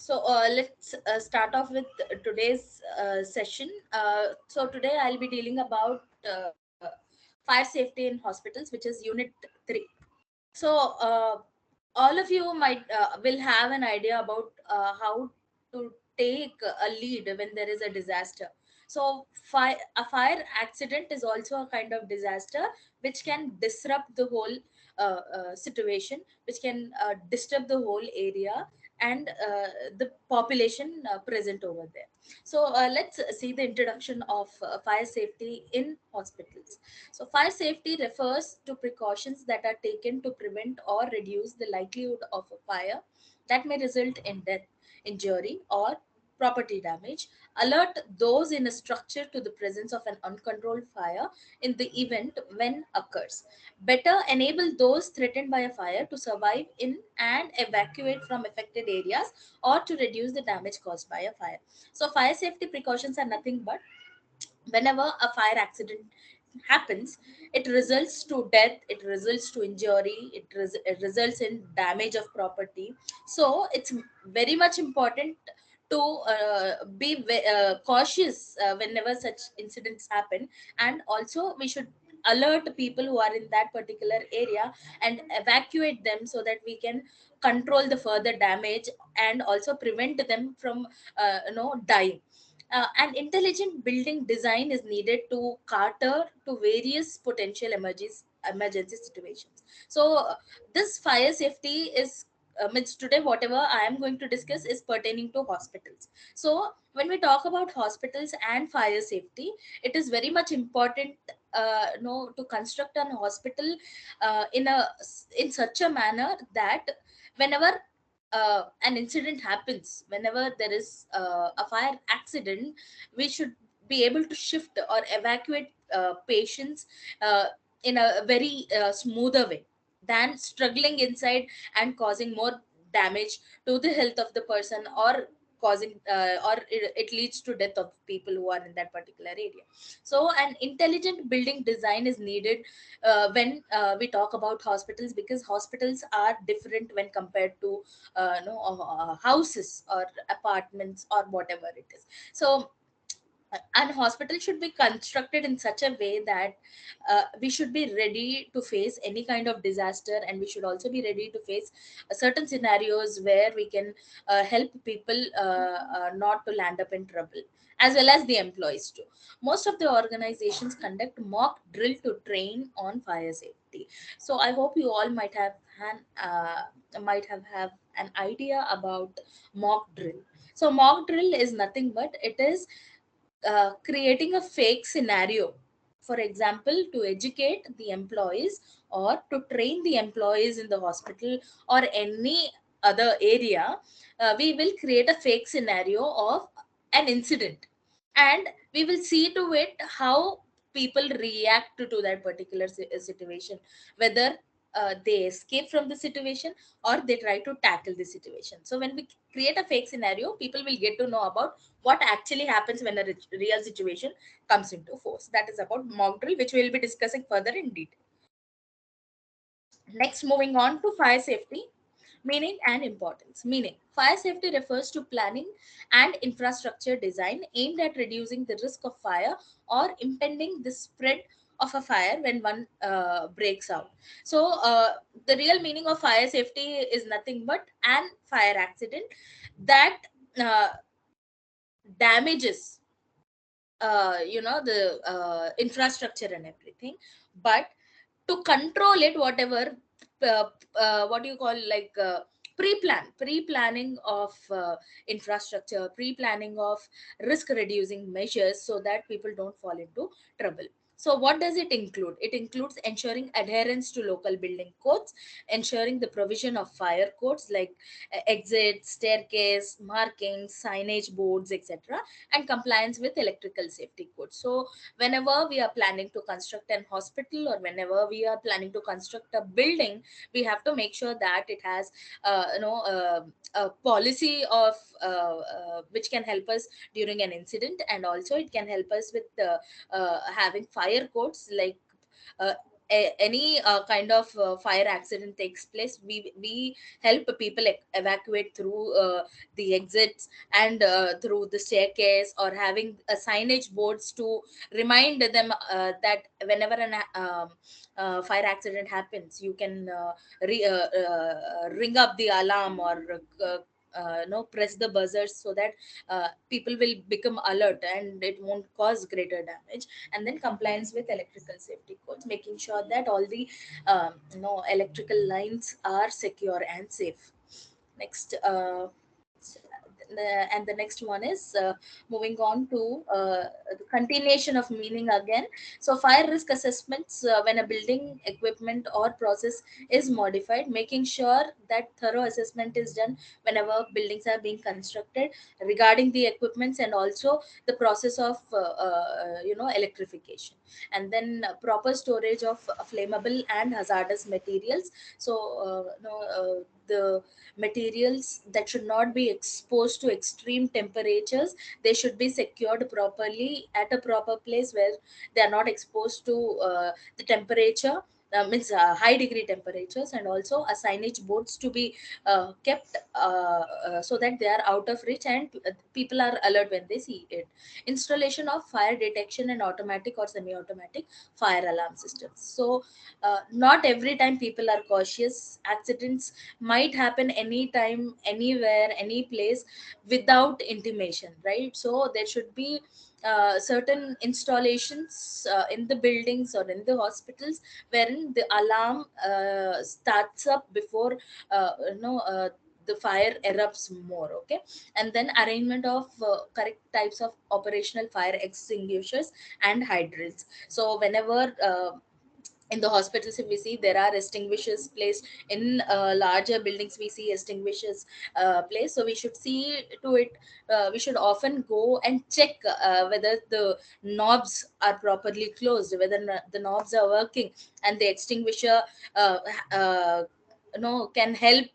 Let's start off with today's session. So today I'll be dealing about fire safety in hospitals, which is Unit 3. So all of you might will have an idea about how to take a lead when there is a disaster. So a fire accident is also a kind of disaster which can disrupt the whole situation, which can disturb the whole area and the population present over there. So let's see the introduction of fire safety in hospitals. So, fire safety refers to precautions that are taken to prevent or reduce the likelihood of a fire that may result in death, injury, or property damage. Alert those in a structure to the presence of an uncontrolled fire in the event when occurs. Better enable those threatened by a fire to survive in and evacuate from affected areas or to reduce the damage caused by a fire. So, fire safety precautions are nothing but whenever a fire accident happens, it results to death, it results to injury, it results in damage of property. So it's very much important to be cautious whenever such incidents happen, and also we should alert people who are in that particular area and evacuate them so that we can control the further damage and also prevent them from dying. An intelligent building design is needed to cater to various potential emergency situations. So, this fire safety is means today whatever I am going to discuss is pertaining to hospitals. So, when we talk about hospitals and fire safety, it is very much important. To construct an hospital in such a manner that whenever an incident happens, whenever there is a fire accident, we should be able to shift or evacuate patients in a very smoother way than struggling inside and causing more damage to the health of the person, or causing or it leads to death of people who are in that particular area. So an intelligent building design is needed when we talk about hospitals, because hospitals are different when compared to houses or apartments or whatever it is. So and hospital should be constructed in such a way that we should be ready to face any kind of disaster, and we should also be ready to face certain scenarios where we can help people not to land up in trouble, as well as the employees too. Most of the organizations conduct mock drill to train on fire safety. So I hope you all might have an idea about mock drill. So mock drill is nothing but it is creating a fake scenario, for example, to educate the employees or to train the employees in the hospital or any other area. We will create a fake scenario of an incident, and we will see to it how people react to that particular situation, whether they escape from the situation or they try to tackle the situation. So when we create a fake scenario, people will get to know about what actually happens when a real situation comes into force. That is about mock drill, which we will be discussing further in detail. Next, moving on to fire safety, meaning and importance. Meaning, fire safety refers to planning and infrastructure design aimed at reducing the risk of fire or impending the spread of a fire when one breaks out. So, the real meaning of fire safety is nothing but an fire accident that uh, damages the infrastructure and everything. But to control it, whatever uh, what do you call, like pre-planning of infrastructure, pre-planning of risk reducing measures so that people don't fall into trouble. So what does it include? It includes ensuring adherence to local building codes, ensuring the provision of fire codes like exit, staircase, markings, signage boards, etc., and compliance with electrical safety codes. So whenever we are planning to construct an hospital, or whenever we are planning to construct a building, we have to make sure that it has a policy of which can help us during an incident, and also it can help us with having fire codes like uh, any kind of fire accident takes place, we help people evacuate through the exits and through the staircase, or having a signage boards to remind them that whenever an fire accident happens, you can ring up the alarm, or press the buzzers, so that people will become alert and it won't cause greater damage. And then compliance with electrical safety codes, making sure that all the electrical lines are secure and safe. Next, and the next one is moving on to the continuation of meaning again. So fire risk assessments, when a building, equipment or process is modified, making sure that thorough assessment is done whenever buildings are being constructed, regarding the equipments and also the process of electrification. And then proper storage of flammable and hazardous materials. So the materials that should not be exposed to extreme temperatures, they should be secured properly at a proper place where they are not exposed to the temperature, means high degree temperatures. And also a signage boards to be kept so that they are out of reach and people are alert when they see it. Installation of fire detection and automatic or semi automatic fire alarm systems. So not every time people are cautious. Accidents might happen anytime, anywhere, any place, without intimation, right? So there should be certain installations in the buildings or in the hospitals, wherein the alarm starts up before the fire erupts more. Okay. And then arrangement of correct types of operational fire extinguishers and hydrants. So whenever in the hospitals, if we see, there are extinguishers placed in larger buildings, we see extinguishers placed. So we should see to it, we should often go and check whether the knobs are properly closed, whether the knobs are working, and the extinguisher uh, uh, can help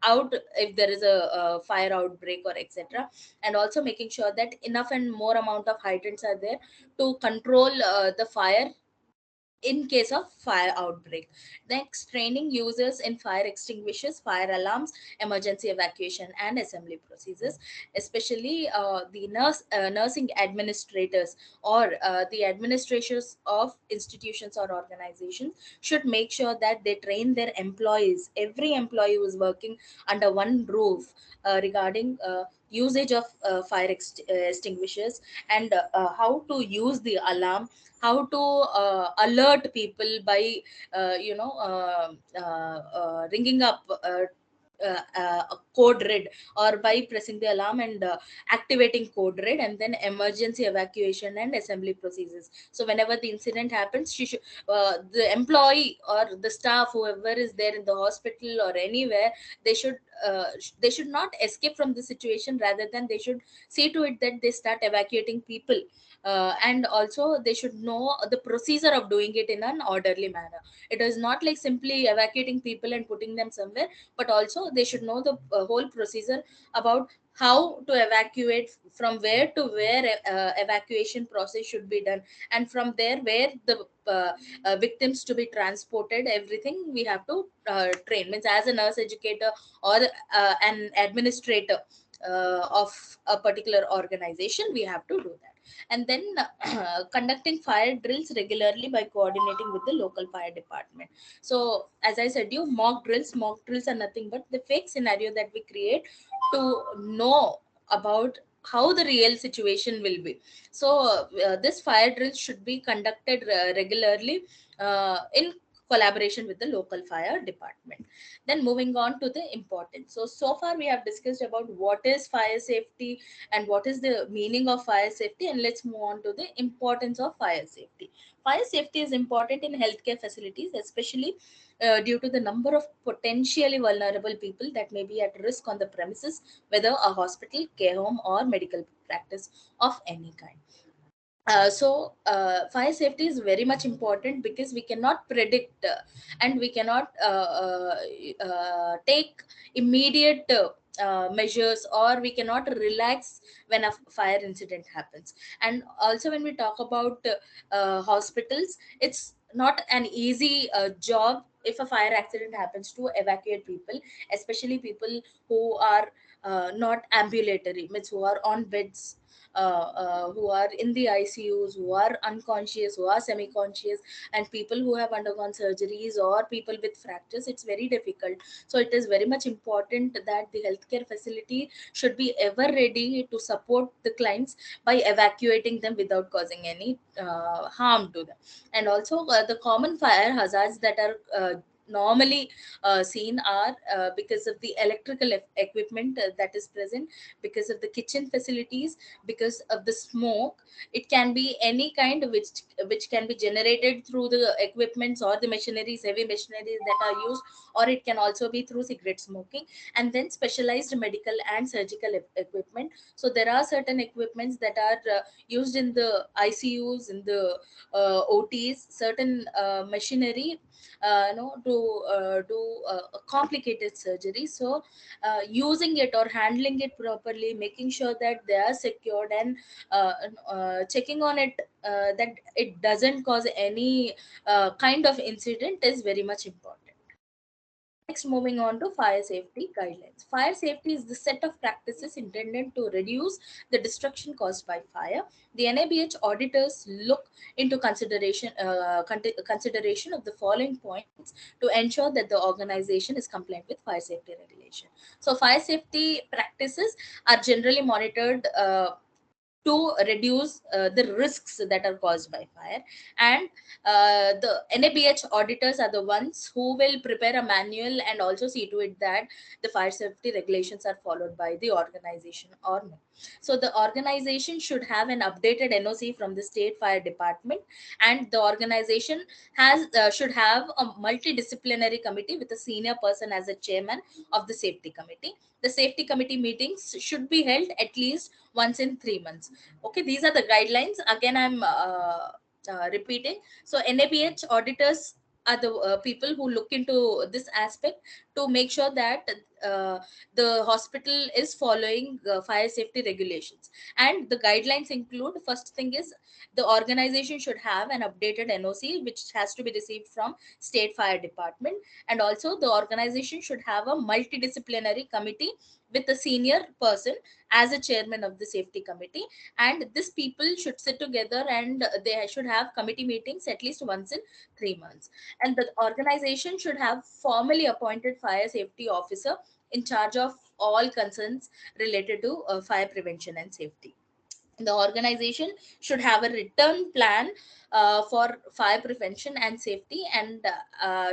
out if there is a fire outbreak or etc. And also making sure that enough and more amount of hydrants are there to control the fire in case of fire outbreak. Next, training users in fire extinguishers, fire alarms, emergency evacuation and assembly procedures, especially the nursing administrators, or the administrators of institutions or organizations should make sure that they train their employees, every employee who is working under one roof, regarding usage of extinguishers, and how to use the alarm, how to alert people by ringing up a code red, or by pressing the alarm and activating code red. And then emergency evacuation and assembly procedures. So whenever the incident happens, the employee or the staff, whoever is there in the hospital or anywhere, they should they should not escape from the situation, rather than they should see to it that they start evacuating people. And also they should know the procedure of doing it in an orderly manner. It is not like simply evacuating people and putting them somewhere, but also they should know the whole procedure about how to evacuate, from where to where evacuation process should be done, and from there where the victims to be transported, everything we have to train. Means as a nurse educator or an administrator of a particular organization, we have to do that. And then conducting fire drills regularly by coordinating with the local fire department. So as I said, you mock drills are nothing but the fake scenario that we create to know about how the real situation will be. So this fire drill should be conducted regularly in collaboration with the local fire department. Then moving on to the importance. So far we have discussed about what is fire safety and what is the meaning of fire safety, and let's move on to the importance of fire safety. Fire safety is important in healthcare facilities, especially due to the number of potentially vulnerable people that may be at risk on the premises, whether a hospital, care home, or medical practice of any kind. Fire safety is very much important because we cannot predict and we cannot take immediate measures, or we cannot relax when a fire incident happens. And also when we talk about hospitals, it's not an easy job if a fire accident happens to evacuate people, especially people who are not ambulatory, means who are on beds, who are in the ICUs, who are unconscious, who are semi-conscious, and people who have undergone surgeries or people with fractures. It's very difficult. So it is very much important that the healthcare facility should be ever ready to support the clients by evacuating them without causing any harm to them. And also the common fire hazards that are normally seen are because of the electrical equipment that is present, because of the kitchen facilities, because of the smoke. It can be any kind which can be generated through the equipments or the machineries, heavy machineries that are used, or it can also be through cigarette smoking. And then specialized medical and surgical equipment. So there are certain equipments that are used in the ICUs, in the OTs, certain machinery, to do complicated surgery. So using it or handling it properly, making sure that they are secured, and uh, checking on it that it doesn't cause any kind of incident is very much important. Next, moving on to fire safety guidelines. Fire safety is the set of practices intended to reduce the destruction caused by fire. The NABH auditors look into consideration of the following points to ensure that the organization is compliant with fire safety regulation. So, fire safety practices are generally monitored to reduce the risks that are caused by fire. And the NABH auditors are the ones who will prepare a manual and also see to it that the fire safety regulations are followed by the organization or no. So the organization should have an updated NOC from the state fire department, and the organization has should have a multidisciplinary committee with a senior person as a chairman of the safety committee. The safety committee meetings should be held at least once in 3 months. Okay, these are the guidelines. Again, I'm repeating. So NABH auditors are the people who look into this aspect to make sure that uh, the hospital is following fire safety regulations. And the guidelines include, first thing is, the organization should have an updated NOC which has to be received from state fire department. And also the organization should have a multidisciplinary committee with a senior person as a chairman of the safety committee. And these people should sit together, and they should have committee meetings at least once in 3 months. And the organization should have formally appointed fire safety officer in charge of all concerns related to fire prevention and safety. The organization should have a written plan for fire prevention and safety, and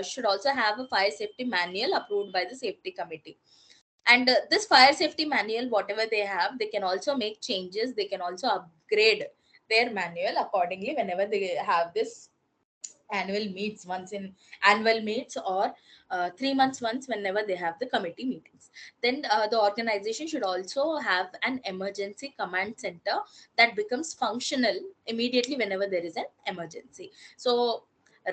should also have a fire safety manual approved by the safety committee. And this fire safety manual, whatever they have, they can also make changes, they can also upgrade their manual accordingly whenever they have this annual meets, once in annual meets, or 3 months once whenever they have the committee meetings. Then the organization should also have an emergency command center that becomes functional immediately whenever there is an emergency. So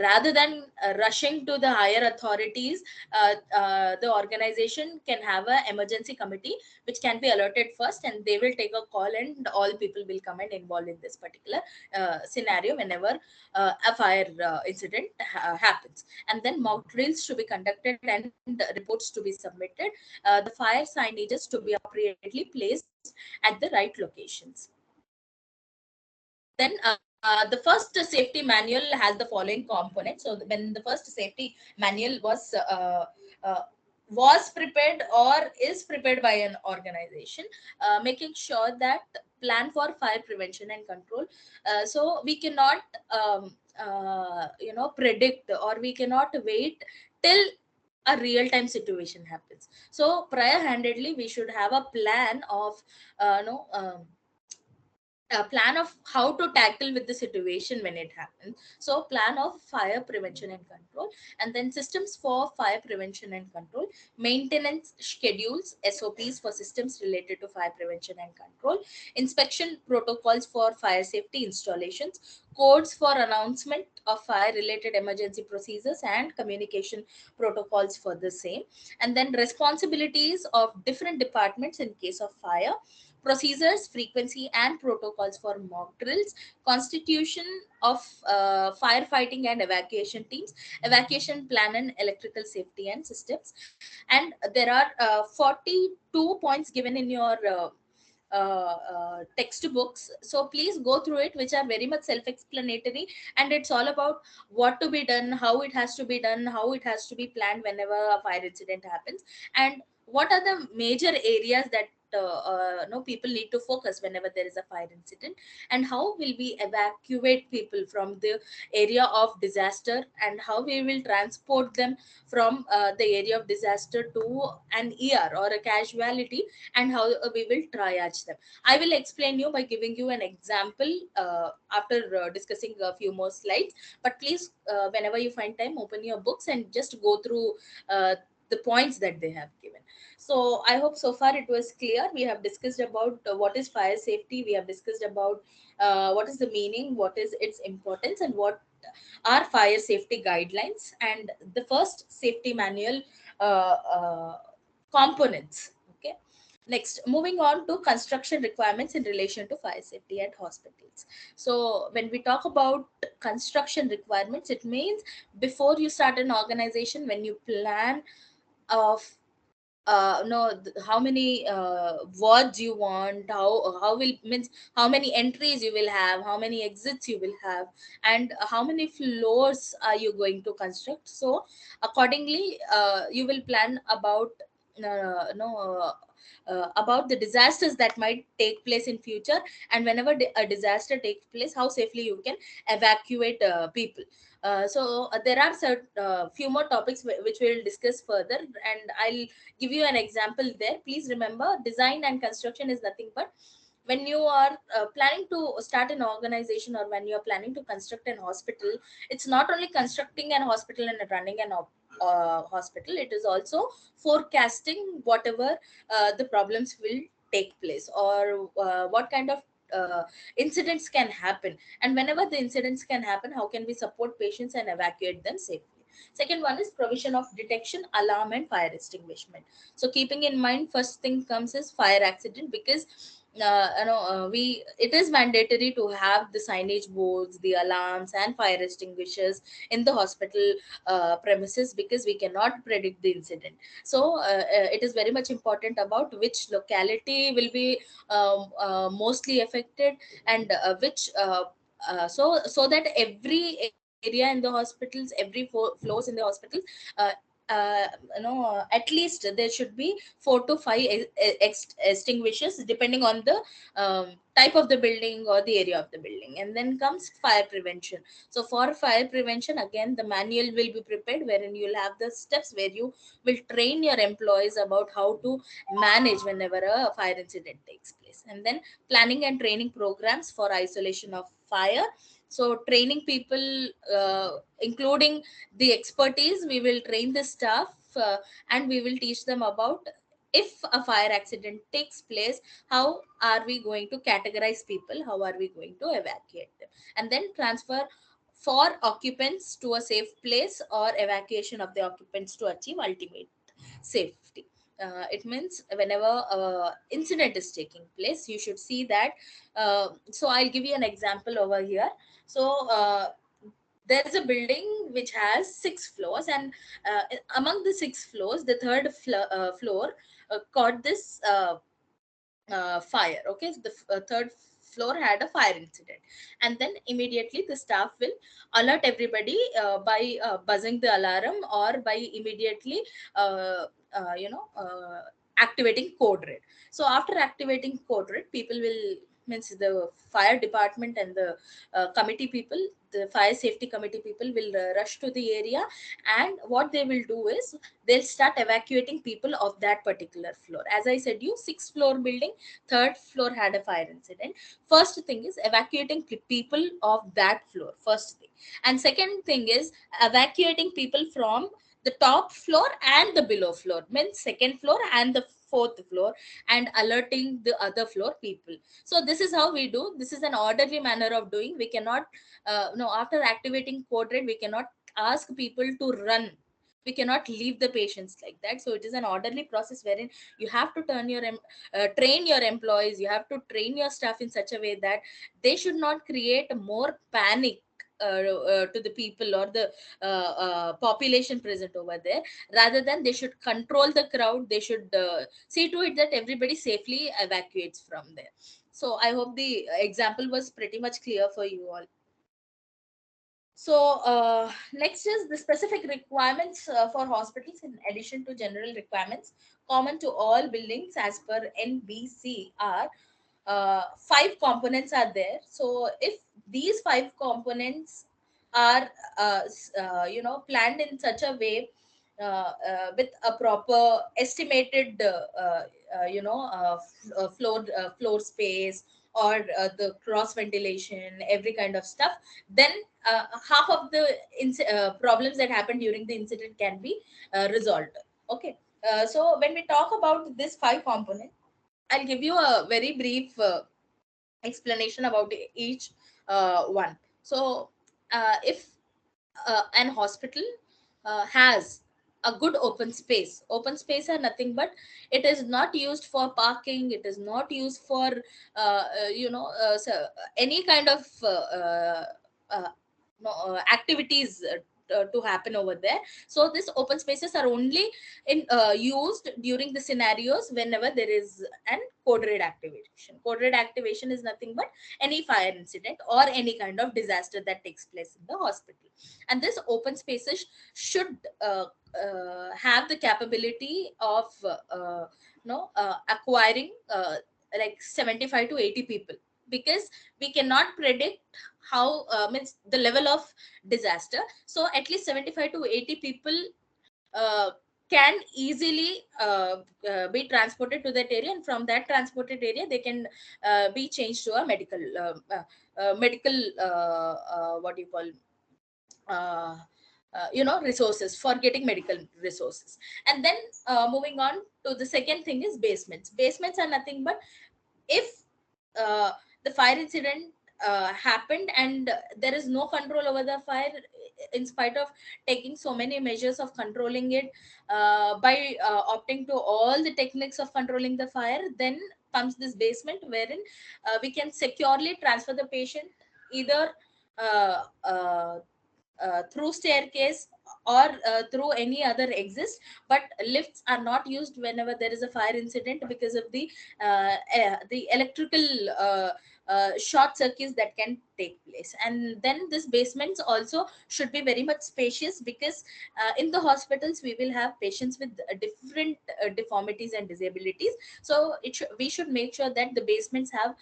rather than rushing to the higher authorities, the organization can have an emergency committee which can be alerted first, and they will take a call, and all people will come and involve in this particular scenario whenever a fire incident happens. And then mock drills to be conducted and reports to be submitted. The fire signages to be appropriately placed at the right locations. Then the first safety manual has the following components. So when the first safety manual uh, was prepared or is prepared by an organization, making sure that plan for fire prevention and control. So we cannot predict, or we cannot wait till a real time situation happens. So prior handedly we should have a plan of no a plan of how to tackle with the situation when it happens. So plan of fire prevention and control, and then systems for fire prevention and control, maintenance schedules, SOPs for systems related to fire prevention and control, inspection protocols for fire safety installations, codes for announcement of fire related emergency procedures and communication protocols for the same, and then responsibilities of different departments in case of fire, procedures, frequency and protocols for mock drills, constitution of firefighting and evacuation teams, evacuation plan and electrical safety and systems. And there are 42 points given in your textbooks, so please go through it, which are very much self-explanatory, and it's all about what to be done, how it has to be done, how it has to be planned whenever a fire incident happens, and what are the major areas that no people need to focus whenever there is a fire incident, and how will we evacuate people from the area of disaster, and how we will transport them from the area of disaster to an or a casualty, and how we will triage them. I will explain you by giving you an example after discussing a few more slides. But please, whenever you find time, open your books and just go through the points that they have given. So I hope so far it was clear. We have discussed about what is fire safety. We have discussed about what is the meaning, what is its importance, and what are fire safety guidelines, and the first safety manual components. Okay. Next, moving on to construction requirements in relation to fire safety at hospitals. So, when we talk about construction requirements, it means before you start an organization, when you plan of no how many wards you want, how will means how many entries you will have, how many exits you will have, and how many floors are you going to construct. So accordingly you will plan about no about the disasters that might take place in future, and whenever a disaster takes place, how safely you can evacuate people. There are certain few more topics which we will discuss further, and I'll give you an example there. Please remember, design and construction is nothing but when you are planning to start an organization, or when you are planning to construct an hospital, it's not only constructing an hospital and running an hospital, it is also forecasting whatever the problems will take place, or what kind of incidents can happen, and whenever the incidents can happen, how can we support patients and evacuate them safely. Second one is provision of detection, alarm and fire extinguishment. So keeping in mind, first thing comes is fire accident, because we it is mandatory to have the signage boards, the alarms and fire extinguishers in the hospital premises, because we cannot predict the incident. So it is very much important about which locality will be mostly affected, and which so that every area in the hospitals, every floors in the hospitals, uh, at least there should be 4 to 5 extinguishers, depending on the type of the building or the area of the building. And then comes fire prevention. So for fire prevention, again the manual will be prepared, wherein you'll have the steps where you will train your employees about how to manage whenever a fire incident takes place. And then planning and training programs for isolation of fire. So training people, including the expertise, we will train the staff, and we will teach them about, if a fire accident takes place, how are we going to categorize people, how are we going to evacuate them, and then transfer for occupants to a safe place, or evacuation of the occupants to achieve ultimate safety. It means whenever incident is taking place, you should see that. So I'll give you an example over here. So there is a building which has 6 floors, and among the 6 floors, the third floor caught this fire. Okay, so the third floor had a fire incident, and then immediately the staff will alert everybody by buzzing the alarm, or by immediately uh, activating code red. So after activating code red, people will, means the fire department and the committee people, the fire safety committee people will rush to the area, and what they will do is they'll start evacuating people of that particular floor. As I said, you 6 floor building, third floor had a fire incident. First thing is evacuating people of that floor, first thing. And second thing is evacuating people from the top floor and the below floor, means second floor and the fourth floor and alerting the other floor people. So this is how we do. This is an orderly manner of doing. We cannot no, after activating code red, we cannot ask people to run. We cannot leave the patients like that. So it is an orderly process wherein you have to train your employees, you have to train your staff in such a way that they should not create more panic to the people or the population present over there. Rather than, they should control the crowd, they should see to it that everybody safely evacuates from there. So I hope the example was pretty much clear for you all. So next is the specific requirements for hospitals in addition to general requirements common to all buildings as per NBC are five components are there. So if these five components are planned in such a way with a proper estimated floor space or the cross ventilation, every kind of stuff, then half of the problems that happen during the incident can be resolved. Okay. So when we talk about this five components, I'll give you a very brief explanation about each one. So if an hospital has a good open space are nothing but, it is not used for parking, it is not used for any kind of uh, no, activities to happen over there. So this open spaces are only in used during the scenarios whenever there is an code red activation. Code red activation is nothing but any fire incident or any kind of disaster that takes place in the hospital. And this open spaces should have the capability of acquiring like 75 to 80 people, because we cannot predict how means the level of disaster. So at least 75 to 80 people uh, can easily be transported to that area, and from that transported area they can be changed to a medical what do you call uh, resources, for getting medical resources. And then moving on to the second thing is basements. Basements are nothing but, if uh, the fire incident happened and there is no control over the fire, in spite of taking so many measures of controlling it, by opting to all the techniques of controlling the fire, then comes this basement wherein we can securely transfer the patient, either uh, uh, through staircase or through any other exist. But lifts are not used whenever there is a fire incident, because of the electrical short circuits that can take place. And then this basements also should be very much spacious, because in the hospitals we will have patients with different deformities and disabilities. So we should make sure that the basements have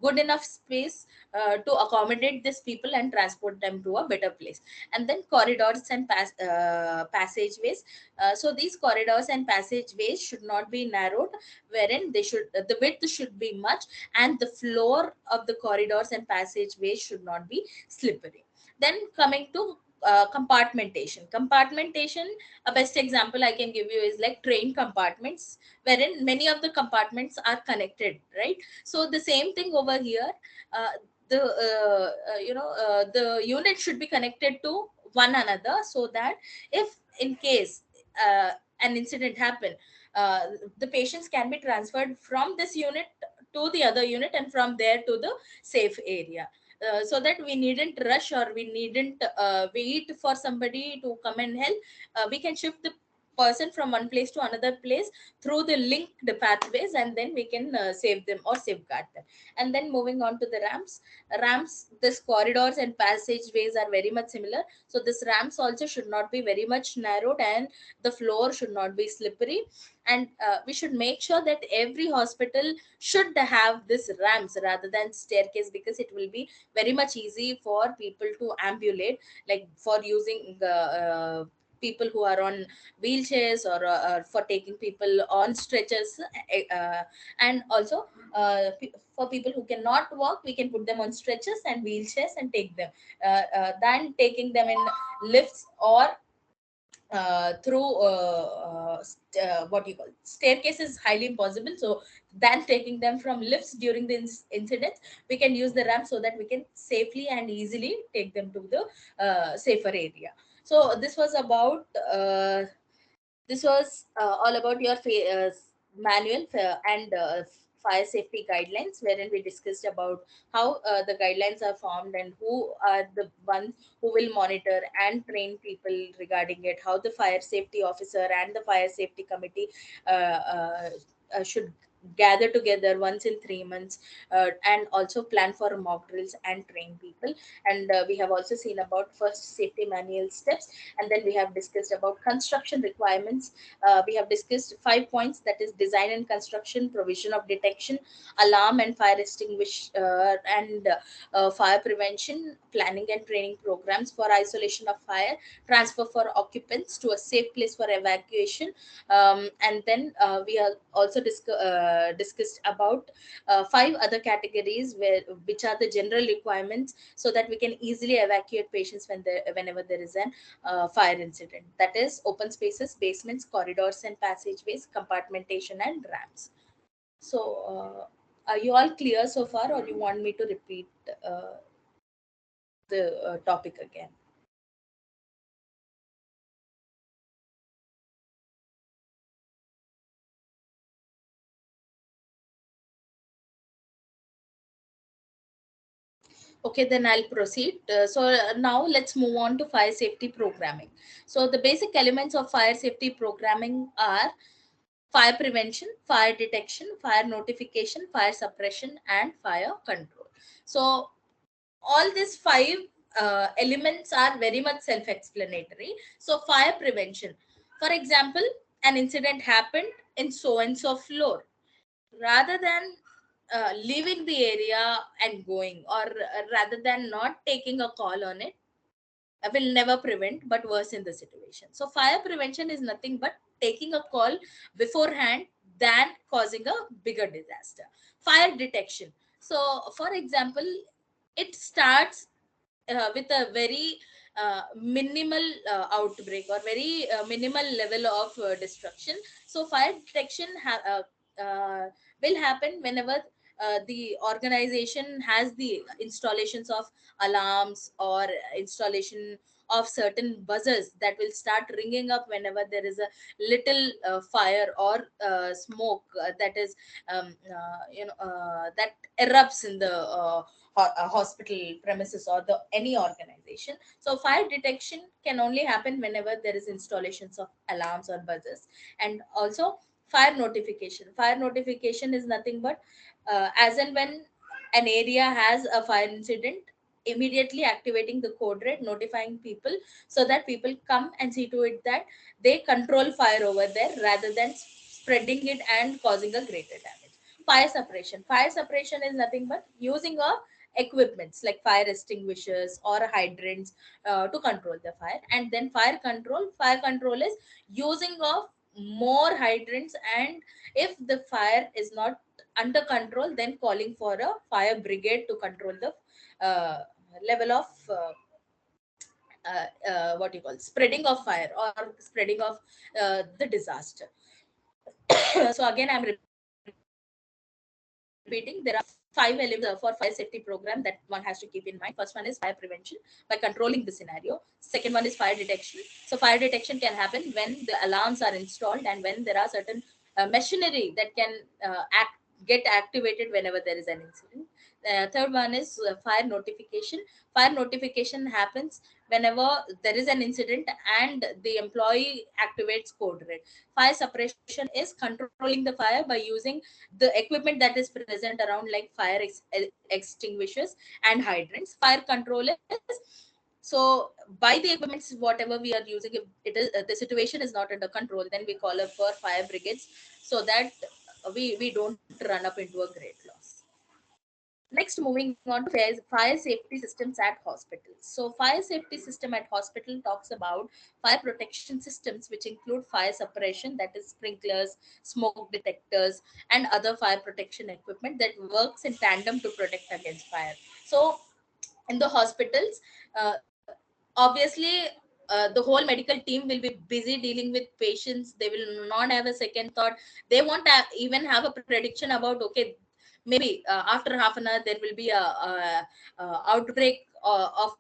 good enough space to accommodate these people and transport them to a better place. And then corridors and passageways. So these corridors and passageways should not be narrowed, wherein the width should be much, and the floor of the corridors and passageways should not be slippery. Then coming to compartmentation, a best example I can give you is like train compartments, wherein many of the compartments are connected, right? So the same thing over here. The unit should be connected to one another, so that if in case an incident happen, uh, the patients can be transferred from this unit to the other unit, and from there to the safe area. So that we needn't rush, or we needn't wait for somebody to come and help. We can shift the person from one place to another place through the linked pathways, and then we can save them or safeguard them. And then moving on to the ramps, this corridors and passageways are very much similar. So this ramps also should not be very much narrowed, and the floor should not be slippery. And we should make sure that every hospital should have this ramps rather than staircase, because it will be very much easy for people to ambulate, like for using people who are on wheelchairs, or for taking people on stretchers, and also for people who cannot walk, we can put them on stretchers and wheelchairs and take them, than taking them in lifts or through what you call staircase is highly impossible, so than taking them from lifts during the incidents, we can use the ramp so that we can safely and easily take them to the safer area. So this was all about your manual and fire safety guidelines, wherein we discussed about how the guidelines are formed and who are the ones who will monitor and train people regarding it, how the fire safety officer and the fire safety committee should gather together once in 3 months, and also plan for mock drills and train people. And we have also seen about first safety manual steps, and then we have discussed about construction requirements. We have discussed 5 points, that is design and construction, provision of detection, alarm and fire extinguish and fire prevention, planning and training programs for isolation of fire, transfer for occupants to a safe place for evacuation. And then we have also discussed about five other categories which are the general requirements, so that we can easily evacuate patients whenever there is an fire incident. That is open spaces, basements, corridors and passageways, compartmentation and ramps. So, are you all clear so far, or you want me to repeat the topic again? Okay, then I'll proceed. Now let's move on to fire safety programming. So the basic elements of fire safety programming are fire prevention, fire detection, fire notification, fire suppression, and fire control. So all these five elements are very much self-explanatory. So fire prevention, for example, an incident happened in so and so floor. Rather than leaving the area and going, or rather than not taking a call on it, will never prevent but worsen the situation. So fire prevention is nothing but taking a call beforehand than causing a bigger disaster. Fire detection, so for example, it starts with a very minimal outbreak or very minimal level of destruction. So fire detection will happen whenever the organization has the installations of alarms or installation of certain buzzers that will start ringing up whenever there is a little fire or smoke that is that erupts in the hospital premises or the any organization. So fire detection can only happen whenever there is installations of alarms or buzzers. And also fire notification, fire notification is nothing but as and when an area has a fire incident, immediately activating the code red, notifying people, so that people come and see to it that they control fire over there rather than spreading it and causing a greater damage. Fire suppression, fire suppression is nothing but using a equipments like fire extinguishers or hydrants to control the fire. And then fire control is using of more hydrants, and if the fire is not under control, then calling for a fire brigade to control the level of what you call spreading of fire or spreading of the disaster. So again, I'm repeating, there are five elements for fire safety program that one has to keep in mind. First one is fire prevention by controlling the scenario. Second one is fire detection. So fire detection can happen when the alarms are installed and when there are certain machinery that can get activated whenever there is an incident. Third one is fire notification. Fire notification happens whenever there is an incident and the employee activates code red. Fire suppression is controlling the fire by using the equipment that is present around, like fire extinguishers and hydrants. Fire control is, so by the equipments whatever we are using, if it is the situation is not under control, then we call up for fire brigades, so that we don't run up into a great loss. Next, moving on to fire safety systems at hospitals. So, fire safety system at hospital talks about fire protection systems, which include fire suppression, that is sprinklers, smoke detectors, and other fire protection equipment that works in tandem to protect against fire. So, in the hospitals, uh, obviously, the whole medical team will be busy dealing with patients. They will not have a second thought. They won't even have a prediction about, okay, maybe after half an hour there will be a outbreak of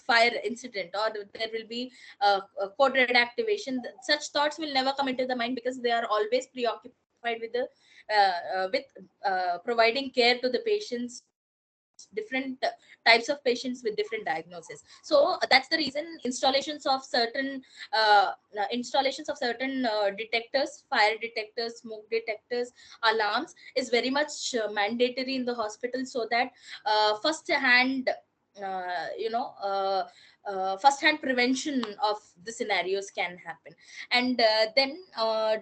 fire incident, or there will be a code red activation. Such thoughts will never come into the mind, because they are always preoccupied with the providing care to the patients, different types of patients with different diagnoses. So that's the reason installations of certain detectors, fire detectors, smoke detectors, alarms is very much mandatory in the hospital, so that first hand you know first hand prevention of the scenarios can happen. And then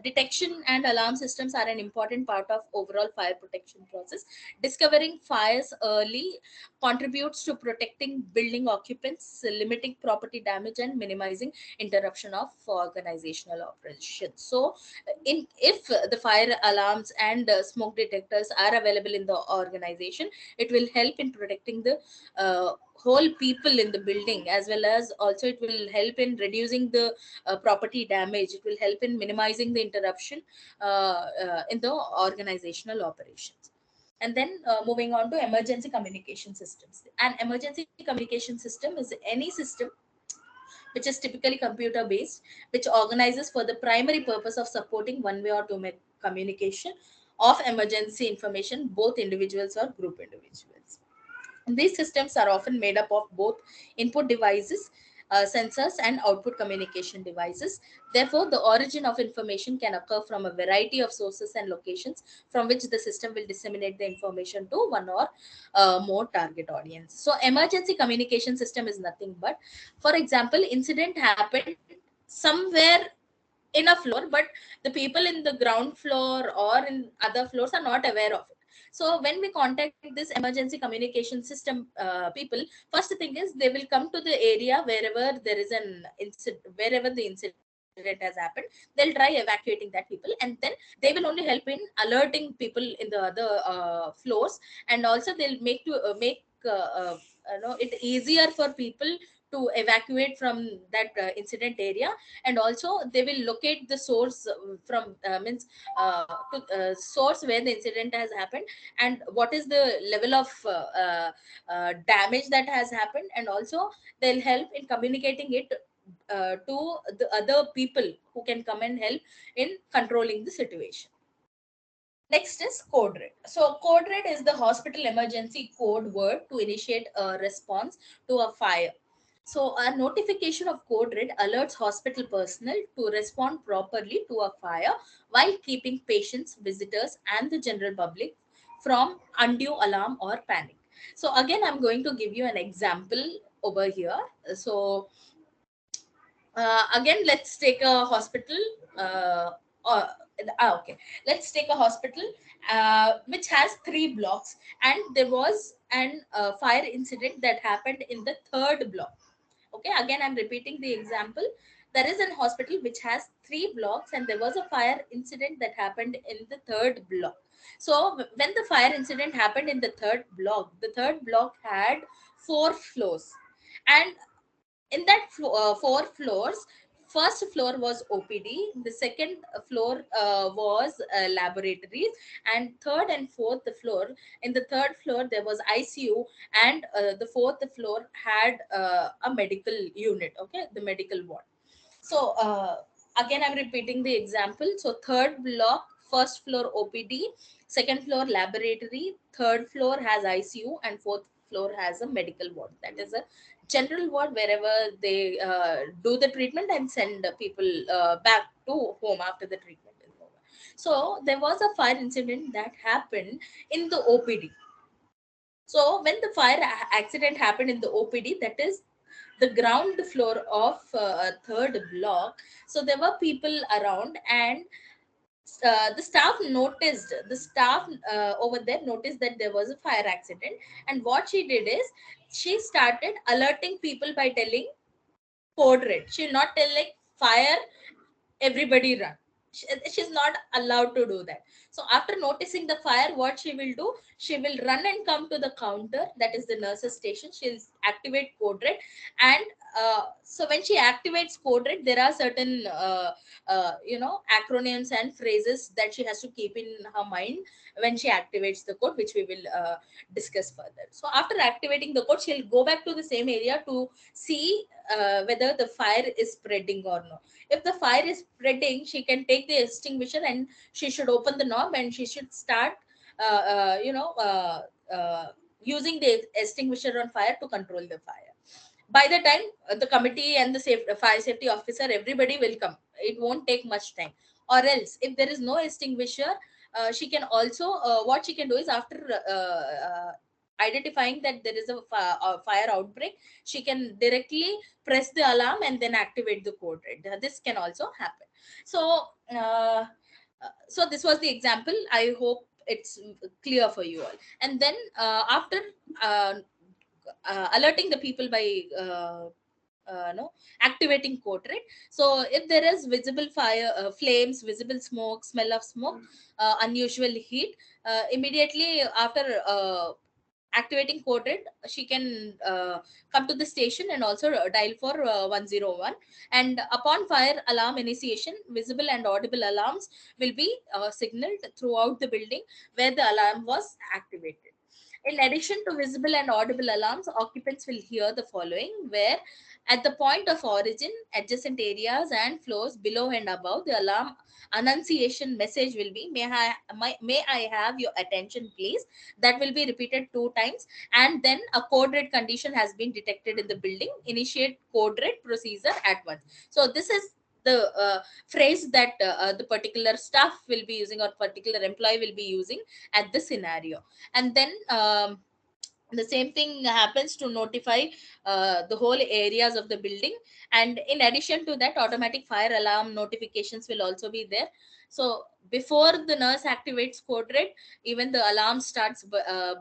detection and alarm systems are an important part of overall fire protection process. Discovering fires early contributes to protecting building occupants, limiting property damage, and minimizing interruption of organizational operations. So in if the fire alarms and smoke detectors are available in the organization, it will help in protecting the whole people in the building, as well as also it will help in reducing the property damage. It will help in minimizing the interruption in the organizational operations. And then moving on to emergency communication systems. An emergency communication system is any system which is typically computer based, which organizes for the primary purpose of supporting one way or two way communication of emergency information, both individuals or group individuals. These systems are often made up of both input devices, sensors, and output communication devices. Therefore, the origin of information can occur from a variety of sources and locations from which the system will disseminate the information to one or more target audience. So, emergency communication system is nothing but, for example, incident happened somewhere in a floor, but the people in the ground floor or in other floors are not aware of it. So when we contact this emergency communication system people, first thing is they will come to the area wherever there is an incident, wherever the incident has happened. They'll try evacuating that people, and then they will only help in alerting people in the other floors. And also they'll make it easier for people to evacuate from that incident area. And also they will locate the source from means source where the incident has happened, and what is the level of damage that has happened. And also they'll help in communicating it to the other people who can come and help in controlling the situation. Next is code red. So code red is the hospital emergency code word to initiate a response to a fire. So a notification of code red alerts hospital personnel to respond properly to a fire while keeping patients, visitors, and the general public from undue alarm or panic. So again, I'm going to give you an example over here. So again, let's take a hospital. Or, okay, let's take a hospital which has 3 blocks, and there was an fire incident that happened in the third block. Okay, again, I'm repeating the example. There is an hospital which has 3 blocks, and there was a fire incident that happened in the third block. So when the fire incident happened in the third block had 4 floors. And in that 4 floors, first floor was OPD, the second floor was laboratories, and third and fourth floor, in the third floor there was ICU, and the fourth floor had a medical unit, okay, the medical ward. So again, I'm repeating the example. So third block, first floor OPD, second floor laboratory, third floor has ICU, and fourth floor has a medical ward, that is a general ward wherever they do the treatment and send people back to home after the treatment is over. So there was a fire incident that happened in the OPD. So when the accident happened in the OPD, that is the ground floor of a third block, so there were people around, and the staff over there noticed that there was a fire accident. And what she did is she started alerting people by telling code red. She'll not tell like fire, everybody run. she's not allowed to do that. So after noticing the fire, what she will do, she will run and come to the counter, that is the nurse's station. She'll activate code red. And so when she activates code red, there are certain acronyms and phrases that she has to keep in her mind when she activates the code, which we will discuss further. So after activating the code, she'll go back to the same area to see whether the fire is spreading or not. If the fire is spreading, she can take the extinguisher and she should open the knob and she should start uh, uh, you know uh, uh, using the extinguisher on fire to control the fire. By the time the committee and the fire safety officer, everybody will come, it won't take much time. Or else if there is no extinguisher, she can also what she can do is, after identifying that there is a fire outbreak, she can directly press the alarm and then activate the code red. This can also happen. So so this was the example. I hope it's clear for you all. And then after uh, alerting the people by no activating code red. So if there is visible fire, flames, visible smoke, smell of smoke, unusual heat, immediately after activating code red, she can come to the station and also dial for 101. And upon fire alarm initiation, visible and audible alarms will be signaled throughout the building where the alarm was activated. In addition to visible and audible alarms, occupants will hear the following, where at the point of origin, adjacent areas and floors below and above, the alarm annunciation message will be, may I have your attention please. That will be repeated 2 times. And then a code red condition has been detected in the building. Initiate code red procedure at once. So this is the phrase that the particular staff will be using or particular employee will be using at the scenario. And then the same thing happens to notify the whole areas of the building. And in addition to that, automatic fire alarm notifications will also be there. So before the nurse activates code red, even the alarm starts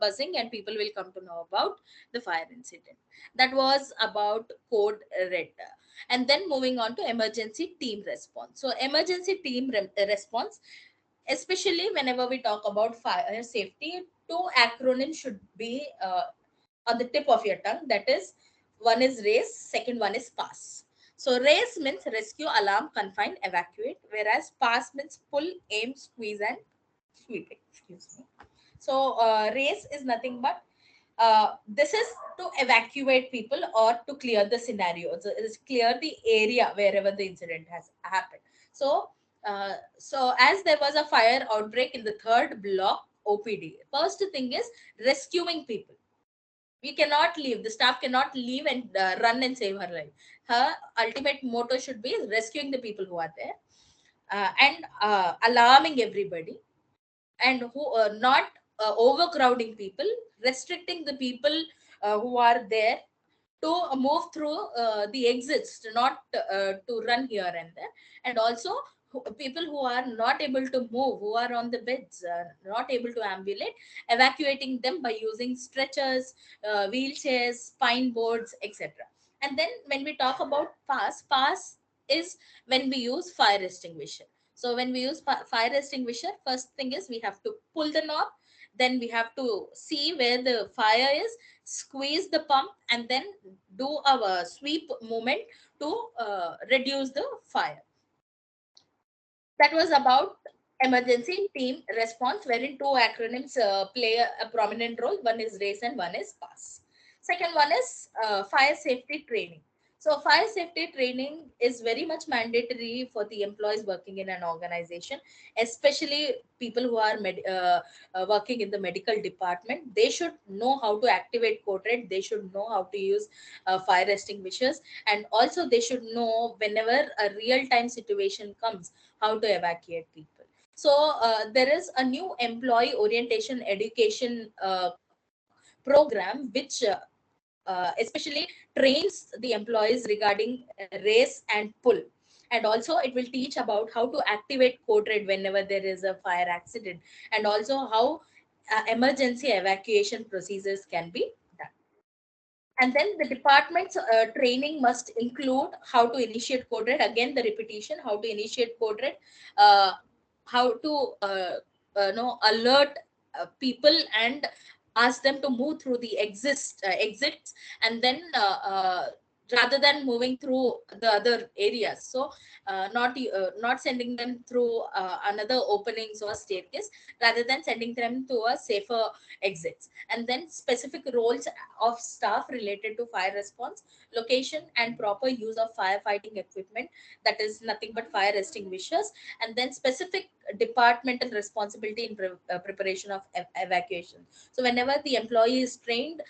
buzzing and people will come to know about the fire incident. That was about code red. And then moving on to emergency team response. So emergency team response, especially whenever we talk about fire safety, two acronyms should be on the tip of your tongue. That is, one is race, second one is pass. So race means rescue, alarm, confine, evacuate, whereas pass means pull, aim, squeeze, and sweep. Excuse me. So race is nothing but this is to evacuate people or to clear the scenario. So it is clear the area wherever the incident has happened. So so as there was a fire outbreak in the third block OPD, first thing is rescuing people. We cannot leave, the staff cannot leave and run and save her life. Her ultimate motto should be rescuing the people who are there, and alarming everybody, and who not overcrowding people, restricting the people who are there to move through the exits, to not to run here and there. And also people who are not able to move, who are on the beds, not able to ambulate, evacuating them by using stretchers, wheelchairs, spine boards, etc. And then when we talk about pass is when we use fire extinguisher. So when we use fire extinguisher, first thing is we have to pull the knob, then we have to see where the fire is, squeeze the pump, and then do our sweep movement to reduce the fire. That was about emergency team response, wherein two acronyms play a prominent role. One is race and one is pass. Second one is fire safety training. So fire safety training is very much mandatory for the employees working in an organization, especially people who are working in the medical department. They should know how to activate code red. They should know how to use fire extinguishers, and also they should know whenever a real time situation comes, how to evacuate people. So there is a new employee orientation education program which especially trains the employees regarding race and pull. And also it will teach about how to activate code red whenever there is a fire accident, and also how emergency evacuation procedures can be done. And then the department's training must include how to initiate code red. Again, the repetition, how to initiate code red, uh, how to alert people and ask them to move through the exits, and then rather than moving through the other areas. So not sending them through another openings or staircase, rather than sending them to a safer exits. And then specific roles of staff related to fire response, location and proper use of firefighting equipment, that is nothing but fire extinguishers. And then specific departmental responsibility in preparation of evacuation. So whenever the employee is trained,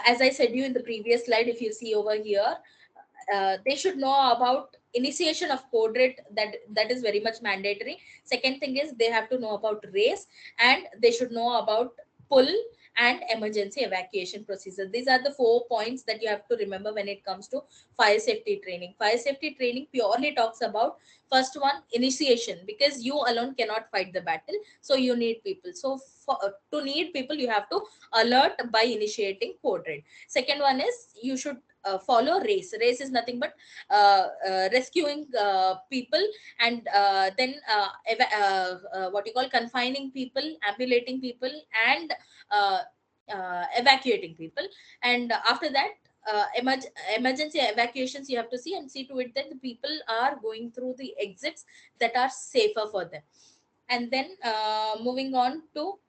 as I said you in the previous slide, if you see over here, they should know about initiation of code red, that is very much mandatory. Second thing is they have to know about race, and they should know about pull and emergency evacuation procedure. These are the 4 points that you have to remember when it comes to fire safety training. Fire safety training purely talks about, first one, initiation, because you alone cannot fight the battle, so you need people. So to need people, you have to alert by initiating code red. Second one is you should follow race. Race is nothing but rescuing people, and then what you call confining people, ambulating people, and uh, evacuating people. And after that, emergency evacuations you have to see, and see to it that the people are going through the exits that are safer for them. And then moving on to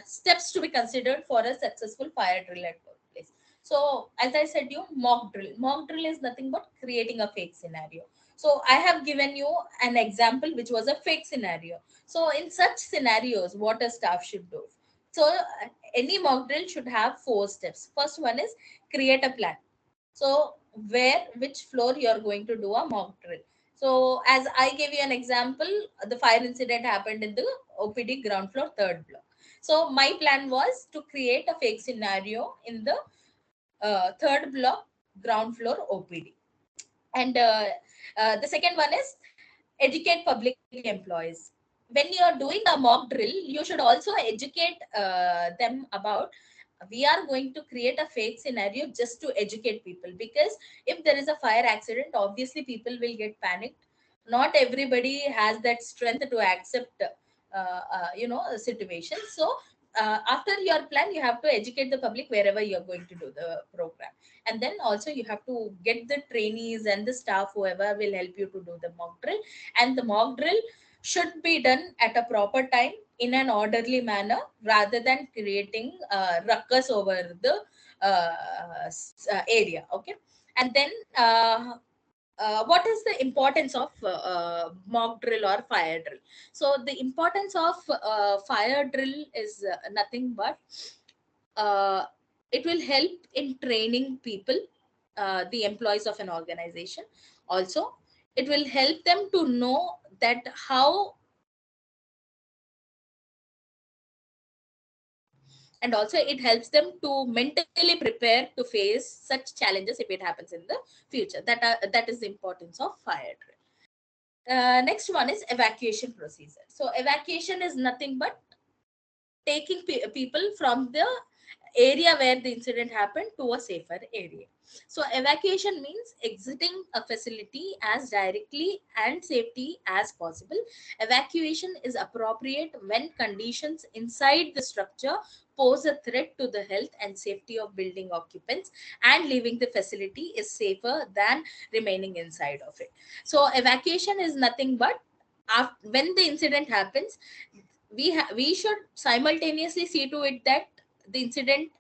steps to be considered for a successful fire drill at workplace. So as I said you, mock drill is nothing but creating a fake scenario. So I have given you an example which was a fake scenario. So in such scenarios, what a staff should do? So any mock drill should have 4 steps. First one is create a plan. So which floor you are going to do a mock drill. So as I gave you an example, the fire incident happened in the OPD ground floor, third block. So my plan was to create a fake scenario in the third block, ground floor OPD. And the second one is educate public employees. When you are doing a mock drill, you should also educate them about, we are going to create a fake scenario just to educate people, because if there is a fire accident, obviously people will get panicked. Not everybody has that strength to accept a situation. So after your plan, you have to educate the public wherever you are going to do the program. And then also you have to get the trainees and the staff, whoever will help you to do the mock drill. And the mock drill should be done at a proper time in an orderly manner, rather than creating ruckus over the area. Okay. And then what is the importance of mock drill or fire drill? So the importance of fire drill is nothing but uh, it will help in training people, the employees of an organization. Also, it will help them to know that how, and also it helps them to mentally prepare to face such challenges if it happens in the future. That is the importance of fire drill. Next one is evacuation procedure. So evacuation is nothing but taking people from the area where the incident happened to a safer area. So evacuation means exiting a facility as directly and safety as possible. Evacuation is appropriate when conditions inside the structure pose a threat to the health and safety of building occupants, and leaving the facility is safer than remaining inside of it. So evacuation is nothing but, when the incident happens, we should simultaneously see to it that the incident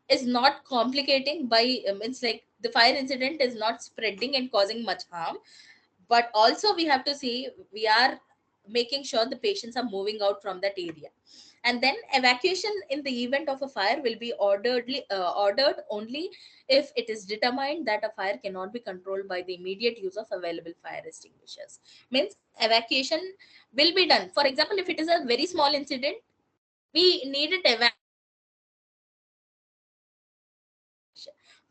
is not complicating by, it's like the fire incident is not spreading and causing much harm. But also we have to see, we are making sure the patients are moving out from that area. And then evacuation in the event of a fire will be ordered only if it is determined that a fire cannot be controlled by the immediate use of available fire extinguishers. Means evacuation will be done. For example, if it is a very small incident, we needed evacuation.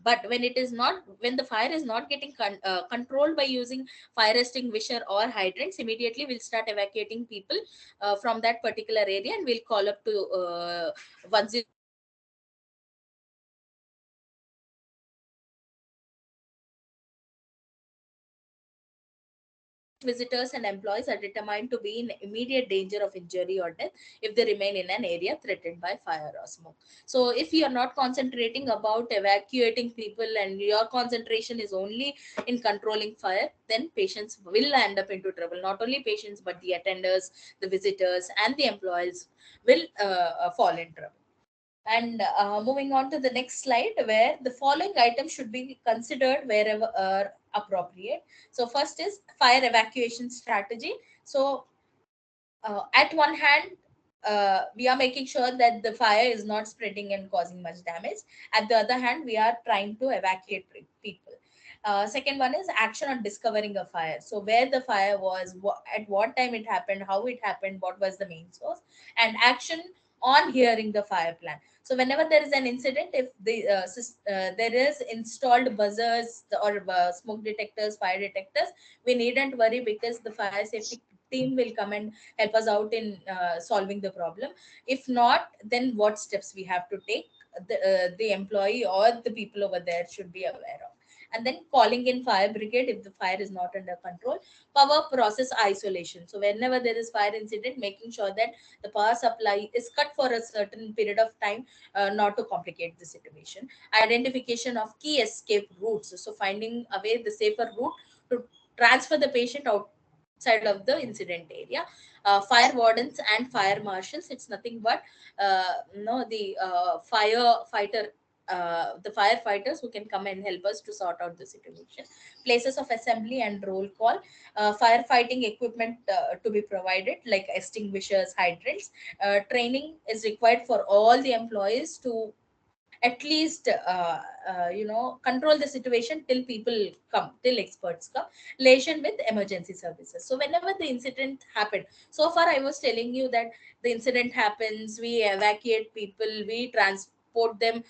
But when it is not, when the fire is not getting controlled by using fire extinguisher or hydrants, immediately we'll start evacuating people from that particular area, and we'll call up to 10 visitors and employees are determined to be in immediate danger of injury or death if they remain in an area threatened by fire or smoke. So if you are not concentrating about evacuating people and your concentration is only in controlling fire, then patients will end up into trouble. Not only patients, but the attenders, the visitors, and the employees will fall in trouble. And moving on to the next slide, where the following items should be considered wherever appropriate. So, first is fire evacuation strategy. So, at one hand, we are making sure that the fire is not spreading and causing much damage. At the other hand, we are trying to evacuate people. Second one is action on discovering a fire. So where the fire was, at what time it happened, how it happened, what was the main source, and action on hearing the fire plan. So whenever there is an incident, if there is installed buzzers or smoke detectors, fire detectors, we needn't worry because the fire safety team will come and help us out in solving the problem. If not, then what steps we have to take, the employee or the people over there should be aware of. And then calling in fire brigade if the fire is not under control. Power process isolation. So whenever there is fire incident, making sure that the power supply is cut for a certain period of time, not to complicate the situation. Identification of key escape routes. So finding away the safer route to transfer the patient outside of the incident area. Fire wardens and fire marshals, it's nothing but no the firefighter, the firefighters who can come and help us to sort out the situation. Places of assembly and roll call. Firefighting equipment to be provided, like extinguishers, hydrants. Training is required for all the employees to at least control the situation till people come, till experts come. Relation with emergency services. So whenever the incident happened, so far I was telling you that the incident happens, we evacuate people, we transport them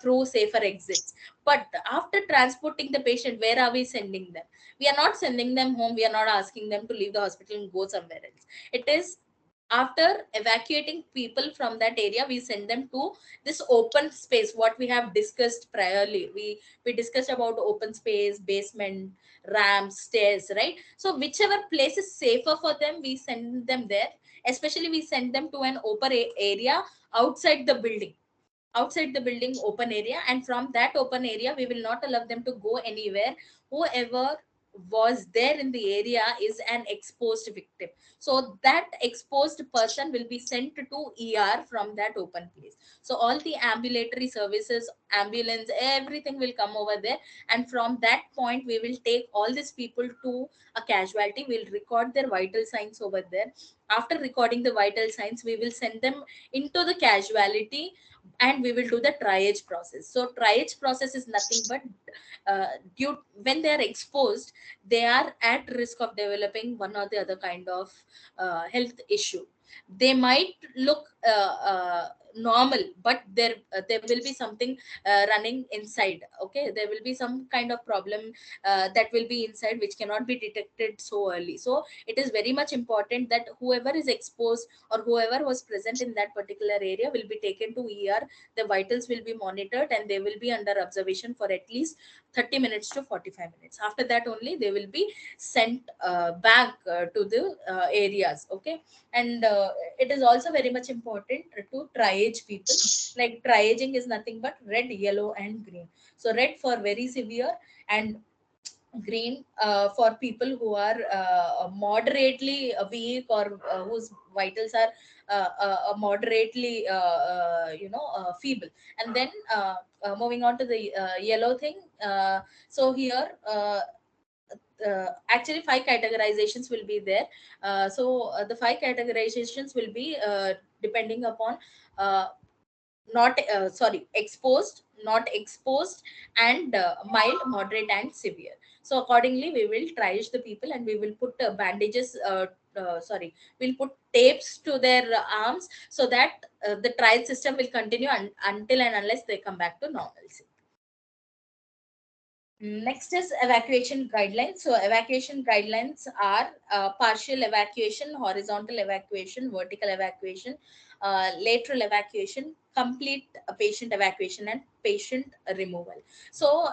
through safer exits. But after transporting the patient, where are we sending them? We are not sending them home, we are not asking them to leave the hospital and go somewhere else. It is after evacuating people from that area, we send them to this open space, what we have discussed priorly. We discussed about open space, basement, ramps, stairs, right? So whichever place is safer for them, we send them there. Especially we send them to an open area outside the building, outside the building open area, and from that open area we will not allow them to go anywhere. Whoever was there in the area is an exposed victim, so that exposed person will be sent to ER from that open place. So all the ambulatory services, ambulance, everything will come over there, and from that point we will take all these people to a casualty. We'll record their vital signs over there. After recording the vital signs, we will send them into the casualty, and we will do the triage process. So triage process is nothing but due when they are exposed, they are at risk of developing one or the other kind of health issue. They might look normal, but there will be something running inside. Okay, there will be some kind of problem that will be inside, which cannot be detected so early. So it is very much important that whoever is exposed or whoever was present in that particular area will be taken to ER. The vitals will be monitored and they will be under observation for at least 30 minutes to 45 minutes. After that only they will be sent back to the areas. Okay. And it is also very much important to triage people. Like triaging is nothing but red, yellow, and green. So red for very severe, and green for people who are moderately weak, or whose vitals are moderately feeble. And then moving on to the yellow thing. So here actually five categorizations will be there. The five categorizations will be depending upon uh, not sorry exposed, not exposed, and mild, moderate, and severe. So accordingly we will triage the people, and we will put bandages sorry we'll put tapes to their arms, so that the trial system will continue until and unless they come back to normalcy. Next is evacuation guidelines. So evacuation guidelines are partial evacuation, horizontal evacuation, vertical evacuation, lateral evacuation, complete patient evacuation, and patient removal. So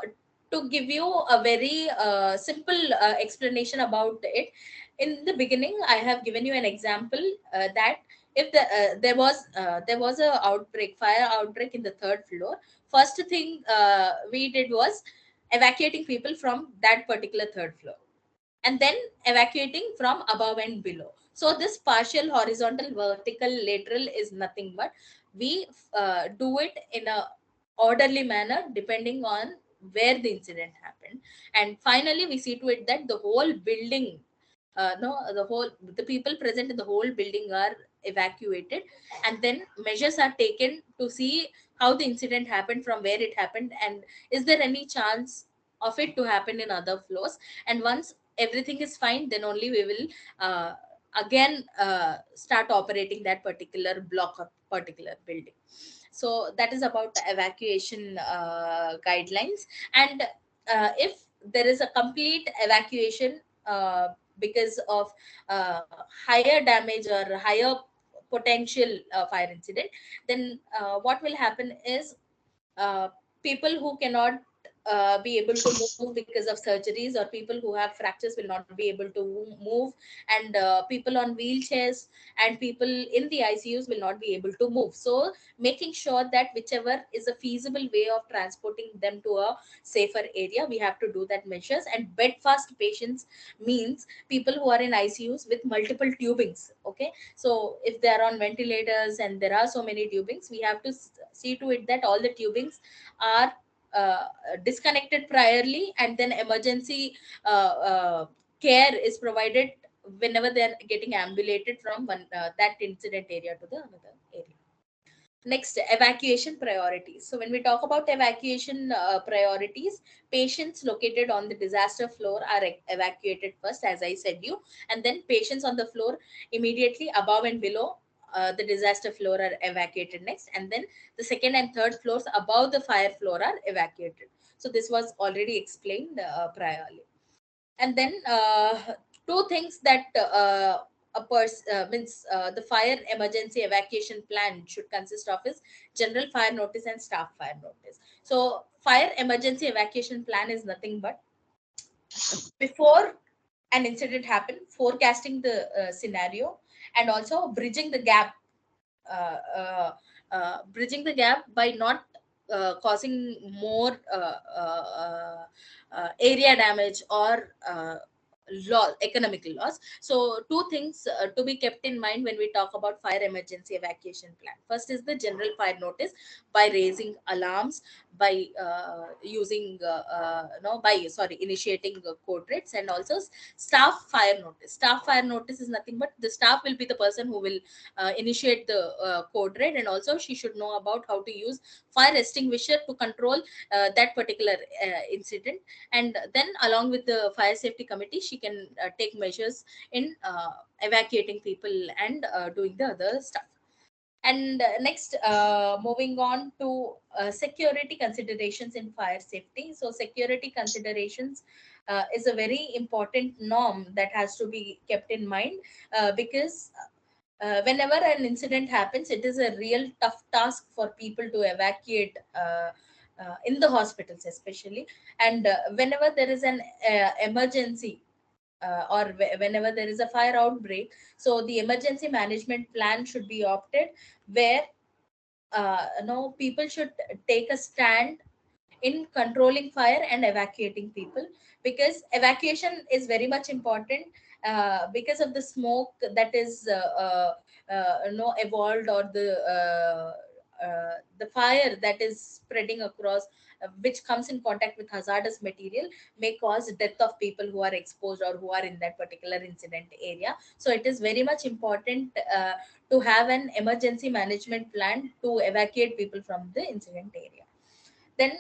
to give you a very simple explanation about it, in the beginning I have given you an example that if there was a outbreak, fire outbreak in the third floor. First thing we did was evacuating people from that particular third floor, and then evacuating from above and below. So this partial, horizontal, vertical, lateral is nothing but we do it in a orderly manner depending on where the incident happened. And finally we see to it that the whole building, no the whole the people present in the whole building are evacuated, and then measures are taken to see how the incident happened, from where it happened, and is there any chance of it to happen in other floors. And once everything is fine, then only we will again start operating that particular block or particular building. So that is about the evacuation guidelines. And if there is a complete evacuation because of higher damage or higher potential fire incident, then what will happen is uh, people who cannot be able to move because of surgeries, or people who have fractures will not be able to move, and people on wheelchairs and people in the ICUs will not be able to move. So making sure that whichever is a feasible way of transporting them to a safer area, we have to do that measures. And bed fast patients means people who are in ICUs with multiple tubings. Okay, so if they are on ventilators and there are so many tubings, we have to see to it that all the tubings are uh, disconnected priorly, and then emergency care is provided whenever they are getting ambulated from one that incident area to the another area. Next, evacuation priorities. So when we talk about evacuation priorities, patients located on the disaster floor are evacuated first, as I said you, and then patients on the floor immediately above and below the disaster floor are evacuated next, and then the second and third floors above the fire floor are evacuated. So this was already explained priorly. And then two things that a person means the fire emergency evacuation plan should consist of is general fire notice and staff fire notice. So fire emergency evacuation plan is nothing but before an incident happened, forecasting the scenario, and also bridging the gap by not causing more area damage or economical loss. So two things to be kept in mind when we talk about fire emergency evacuation plan. First is the general fire notice, by raising alarms, by using no by sorry initiating code rates, and also staff fire notice. Staff fire notice is nothing but the staff will be the person who will initiate the code red, and also she should know about how to use fire extinguisher to control that particular incident. And then along with the fire safety committee, she can take measures in evacuating people and doing the other stuff. And next, moving on to security considerations in fire safety. So security considerations is a very important norm that has to be kept in mind, because whenever an incident happens, it is a real tough task for people to evacuate in the hospitals especially. And whenever there is an emergency, whenever there is a fire outbreak, so the emergency management plan should be opted, where no people should take a stand in controlling fire and evacuating people, because evacuation is very much important because of the smoke that is no evolved, or the fire that is spreading across, which comes in contact with hazardous material, may cause death of people who are exposed or who are in that particular incident area. So it is very much important to have an emergency management plan to evacuate people from the incident area. Then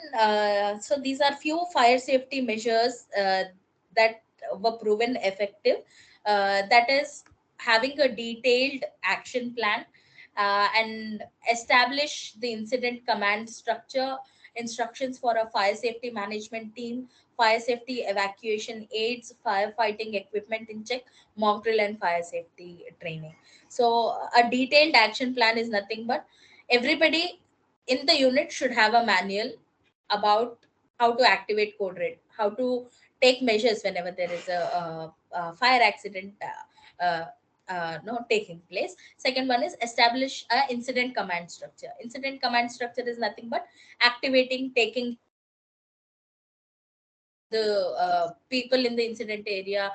so these are few fire safety measures that were proven effective, that is having a detailed action plan, and establish the incident command structure, instructions for a fire safety management team, fire safety evacuation aids, firefighting equipment in check, mock drill, and fire safety training. So a detailed action plan is nothing but everybody in the unit should have a manual about how to activate code red, how to take measures whenever there is a fire accident no taking place. Second one is establish a incident command structure. Incident command structure is nothing but activating, taking charge, the people in the incident area,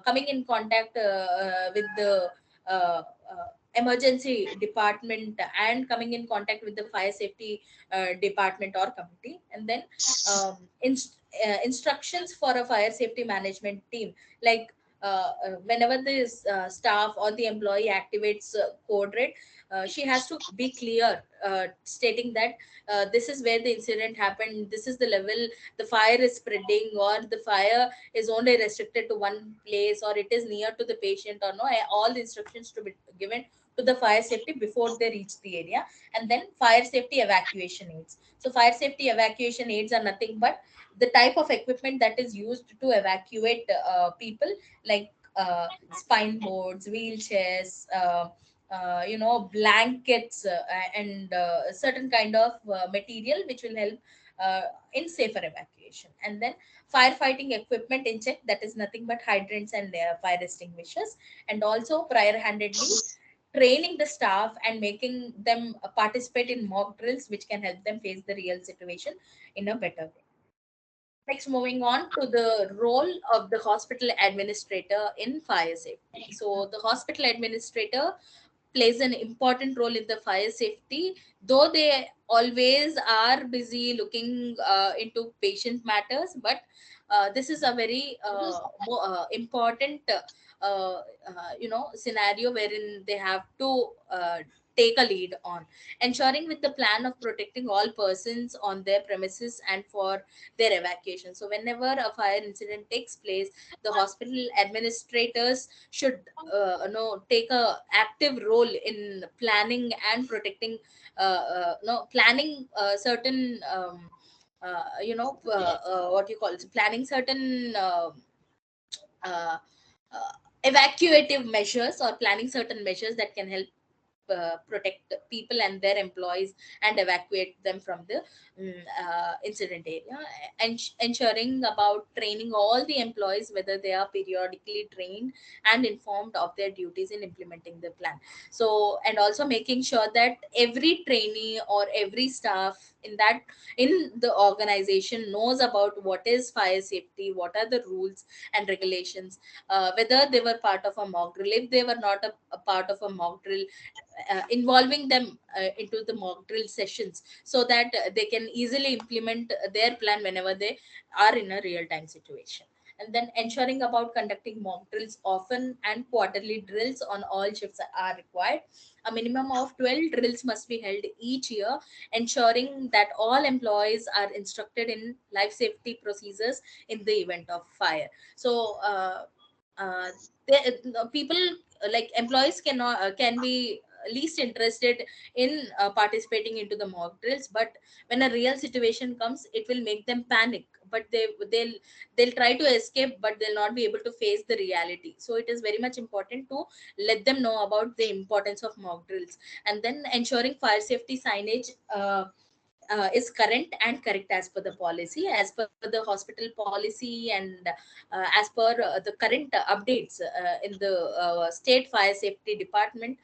coming in contact with the emergency department, and coming in contact with the fire safety department or committee. And then instructions for a fire safety management team, like whenever this staff or the employee activates code red, she has to be clear, stating that this is where the incident happened, this is the level the fire is spreading, or the fire is only restricted to one place, or it is near to the patient or no. All the instructions to be given to the fire safety before they reach the area. And then fire safety evacuation aids. So fire safety evacuation aids are nothing but the type of equipment that is used to evacuate people, like spine boards, wheelchairs, blankets, and certain kind of material which will help in safer evacuation. And then firefighting equipment in check, that is nothing but hydrants and fire extinguishers. And also prior handedly training the staff and making them participate in mock drills which can help them face the real situation in a better way. Next, moving on to the role of the hospital administrator in fire safety. So, the hospital administrator plays an important role in the fire safety, though they always are busy looking into patient matters. But this is a very important scenario wherein they have to take a lead on ensuring with the plan of protecting all persons on their premises and for their evacuation. So whenever a fire incident takes place, the hospital administrators should take a active role in planning and protecting no planning certain what you call it, planning certain uh, evacuative measures, or planning certain measures that can help protect people and their employees and evacuate them from the incident area, and ensuring about training all the employees, whether they are periodically trained and informed of their duties in implementing the plan. So, and also making sure that every trainee or every staff in the organization knows about what is fire safety, what are the rules and regulations, whether they were part of a mock drill. If they were not a part of a mock drill, involving them into the mock drill sessions, so that they can easily implement their plan whenever they are in a real time situation. And then ensuring about conducting mock drills often, and quarterly drills on all shifts are required. A minimum of 12 drills must be held each year, ensuring that all employees are instructed in life safety procedures in the event of fire. So uh, people, like employees can be least interested in participating into the mock drills, but when a real situation comes, it will make them panic, but they'll try to escape, but they'll not be able to face the reality. So it is very much important to let them know about the importance of mock drills. And then ensuring fire safety signage is current and correct as per the policy, as per the hospital policy, and as per the current updates in the state fire safety department.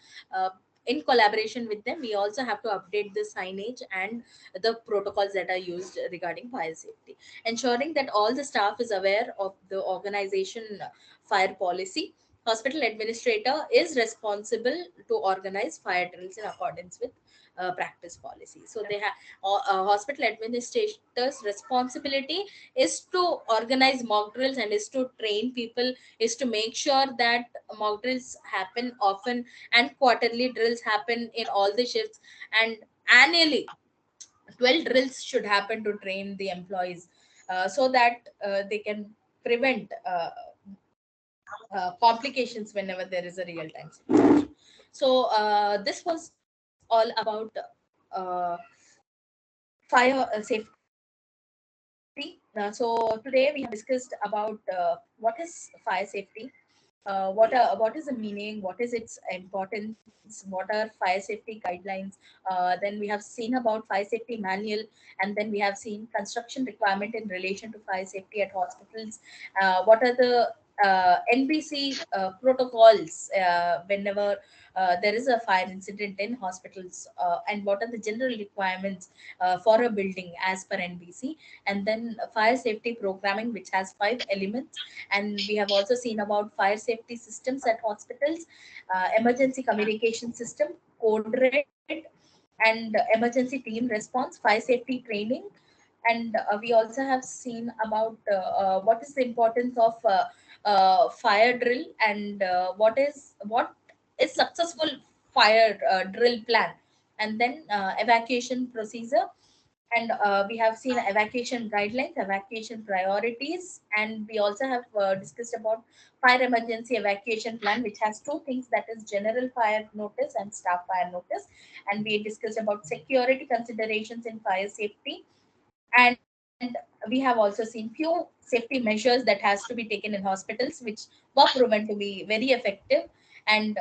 In collaboration with them, we also have to update the signage and the protocols that are used regarding fire safety, ensuring that all the staff is aware of the organization fire policy. Hospital administrator is responsible to organize fire drills in accordance with practice policy. So they have hospital administrators responsibility is to organize mock drills and is to train people, is to make sure that mock drills happen often and quarterly drills happen in all the shifts, and annually 12 drills should happen to train the employees, so that they can prevent complications whenever there is a real time situation. So this was all about uh, fire safety. So today we have discussed about what is fire safety, what is the meaning, what is its importance, what are fire safety guidelines. Then we have seen about fire safety manual, and then we have seen construction requirement in relation to fire safety at hospitals. What are the NBC protocols whenever there is a fire incident in hospitals, and what are the general requirements for a building as per NBC. And then fire safety programming, which has 5 elements. And we have also seen about fire safety systems at hospitals, emergency communication system, code red, and emergency team response, fire safety training. And we also have seen about what is the importance of fire drill, and what is successful fire drill plan. And then evacuation procedure. And we have seen evacuation guidelines, evacuation priorities. And we also have discussed about fire emergency evacuation plan, which has two things, that is general fire notice and staff fire notice. And we discussed about security considerations in fire safety. And we have also seen few safety measures that has to be taken in hospitals, which were proven to be very effective. And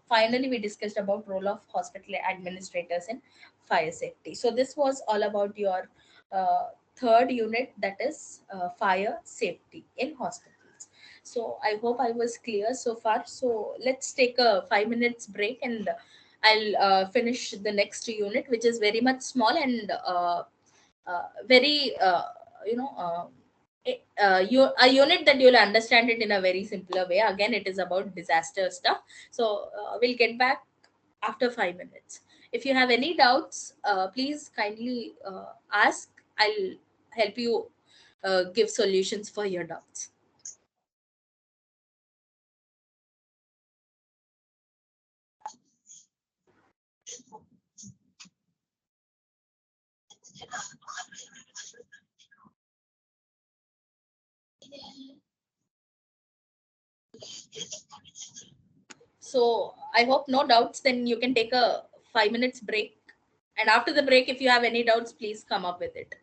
finally we discussed about role of hospital administrators in fire safety. So this was all about your third unit, that is fire safety in hospitals. So I hope I was clear so far. So let's take a 5 minutes break, and I'll finish the next unit, which is very much small and very you know a unit that you'll understand it in a very simpler way. Again, it is about disaster stuff. So we'll get back after 5 minutes. If you have any doubts, please kindly ask. I'll help you give solutions for your doubts. So I hope no doubts. Then you can take a 5 minutes break. And after the break, if you have any doubts, please come up with it.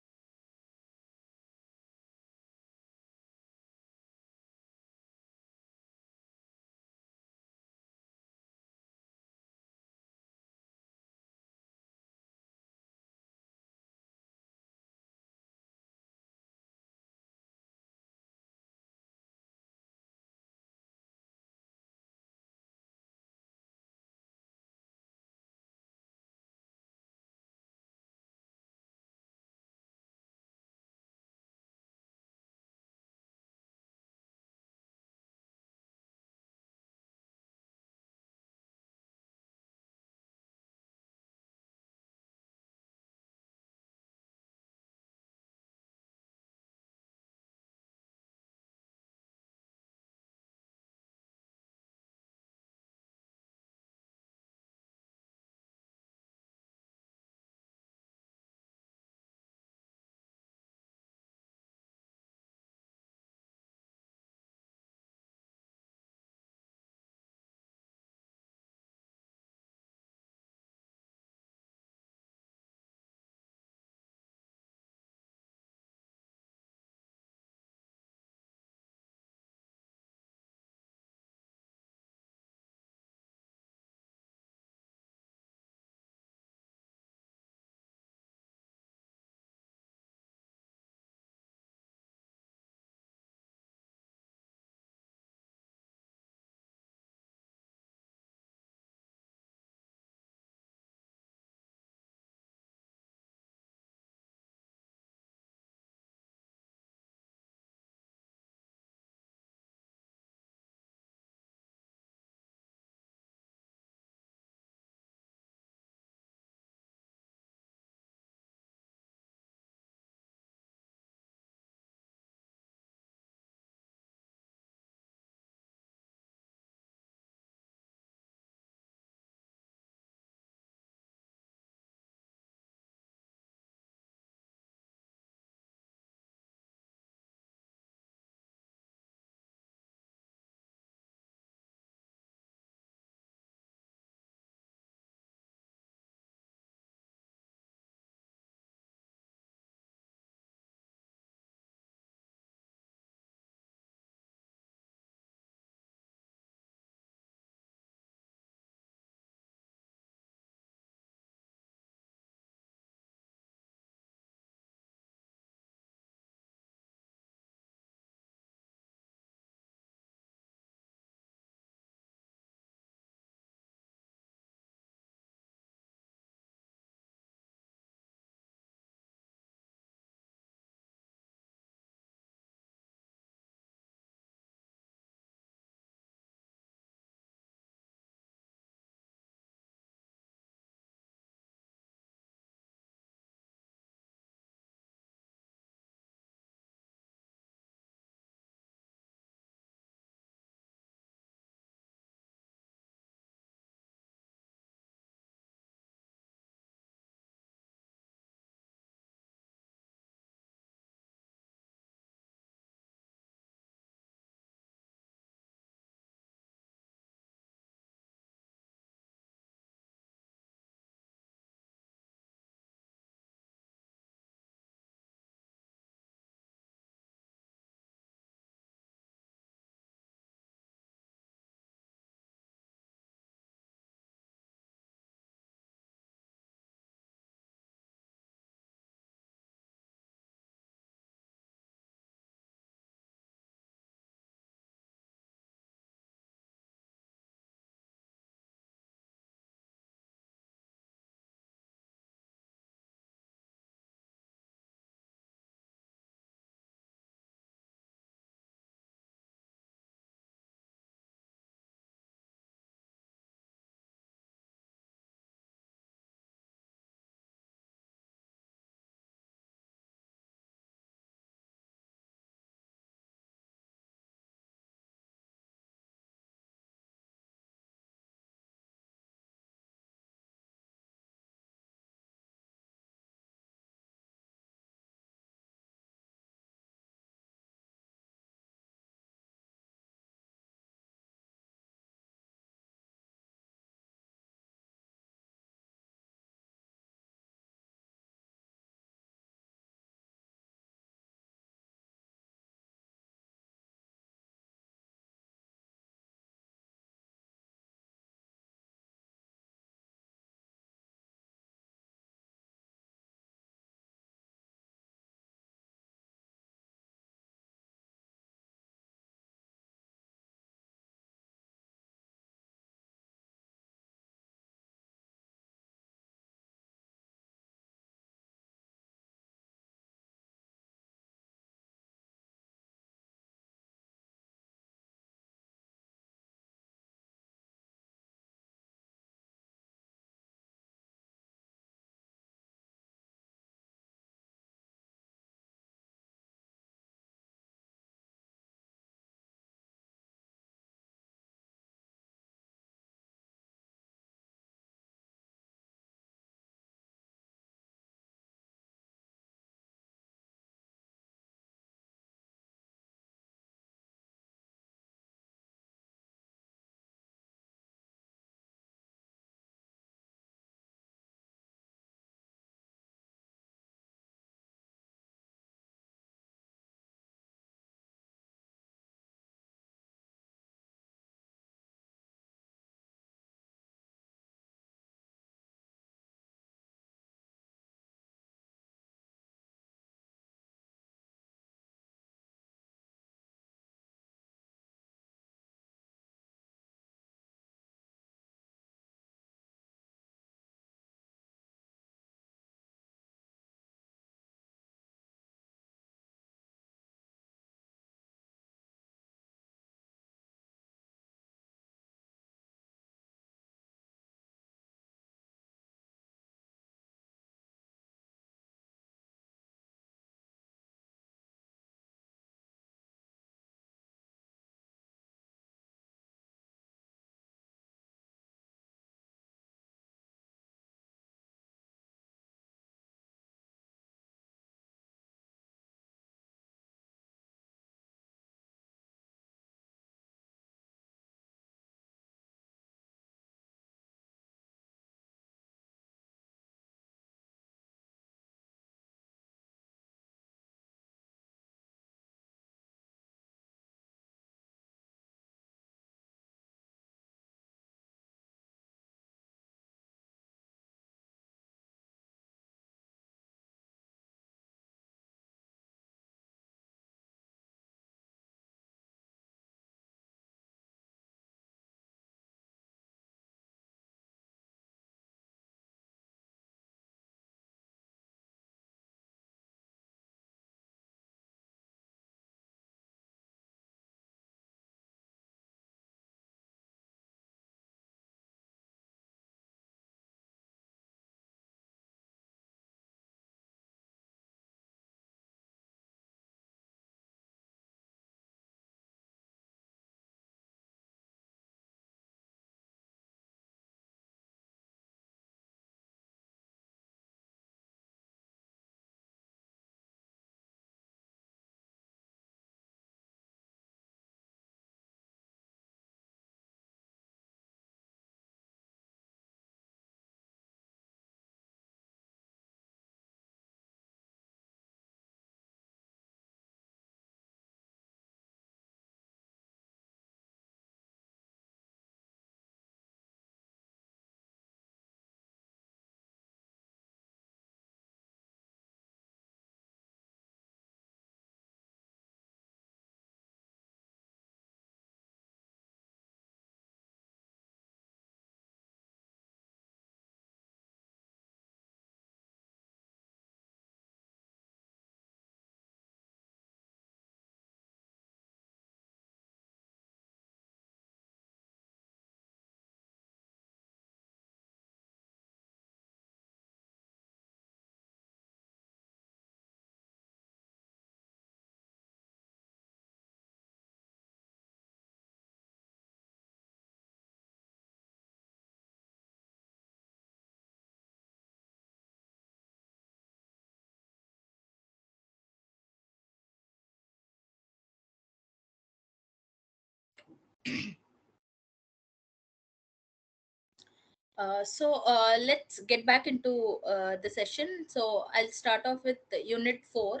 Let's get back into the session. So I'll start off with unit 4.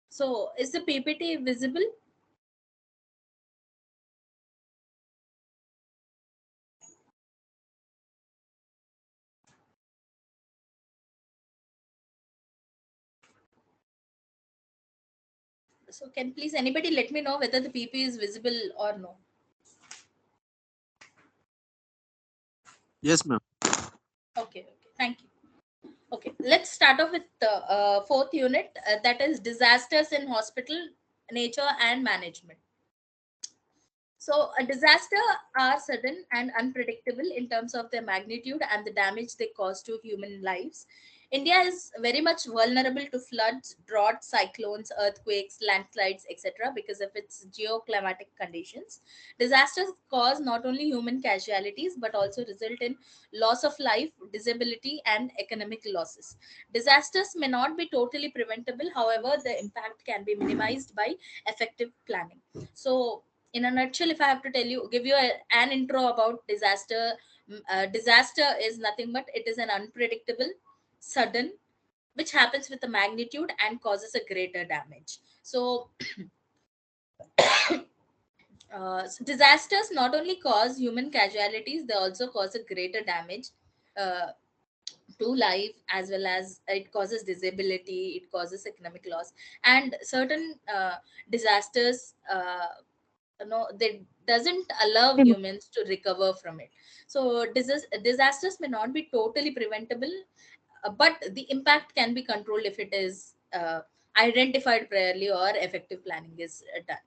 So is the PPT visible? So can please anybody let me know whether the PP is visible or no? Yes, ma'am. Okay, thank you. Okay, let's start off with the fourth unit, that is disasters in hospital, nature and management. So a disaster are sudden and unpredictable in terms of their magnitude and the damage they cause to human lives. India is very much vulnerable to floods, droughts, cyclones, earthquakes, landslides, etc. because of its geoclimatic conditions. Disasters cause not only human casualties but also result in loss of life, disability, and economic losses. Disasters may not be totally preventable, however, the impact can be minimized by effective planning. So, in a nutshell, if I have to give you an intro about disaster, disaster is nothing but it is an unpredictable, sudden, which happens with a magnitude and causes a greater damage. So disasters not only cause human casualties, they also cause a greater damage uh, to life, as well as it causes disability, it causes economic loss, and certain disasters, they doesn't allow humans to recover from it. So disasters may not be totally preventable, but the impact can be controlled if it is identified priorly or effective planning is done.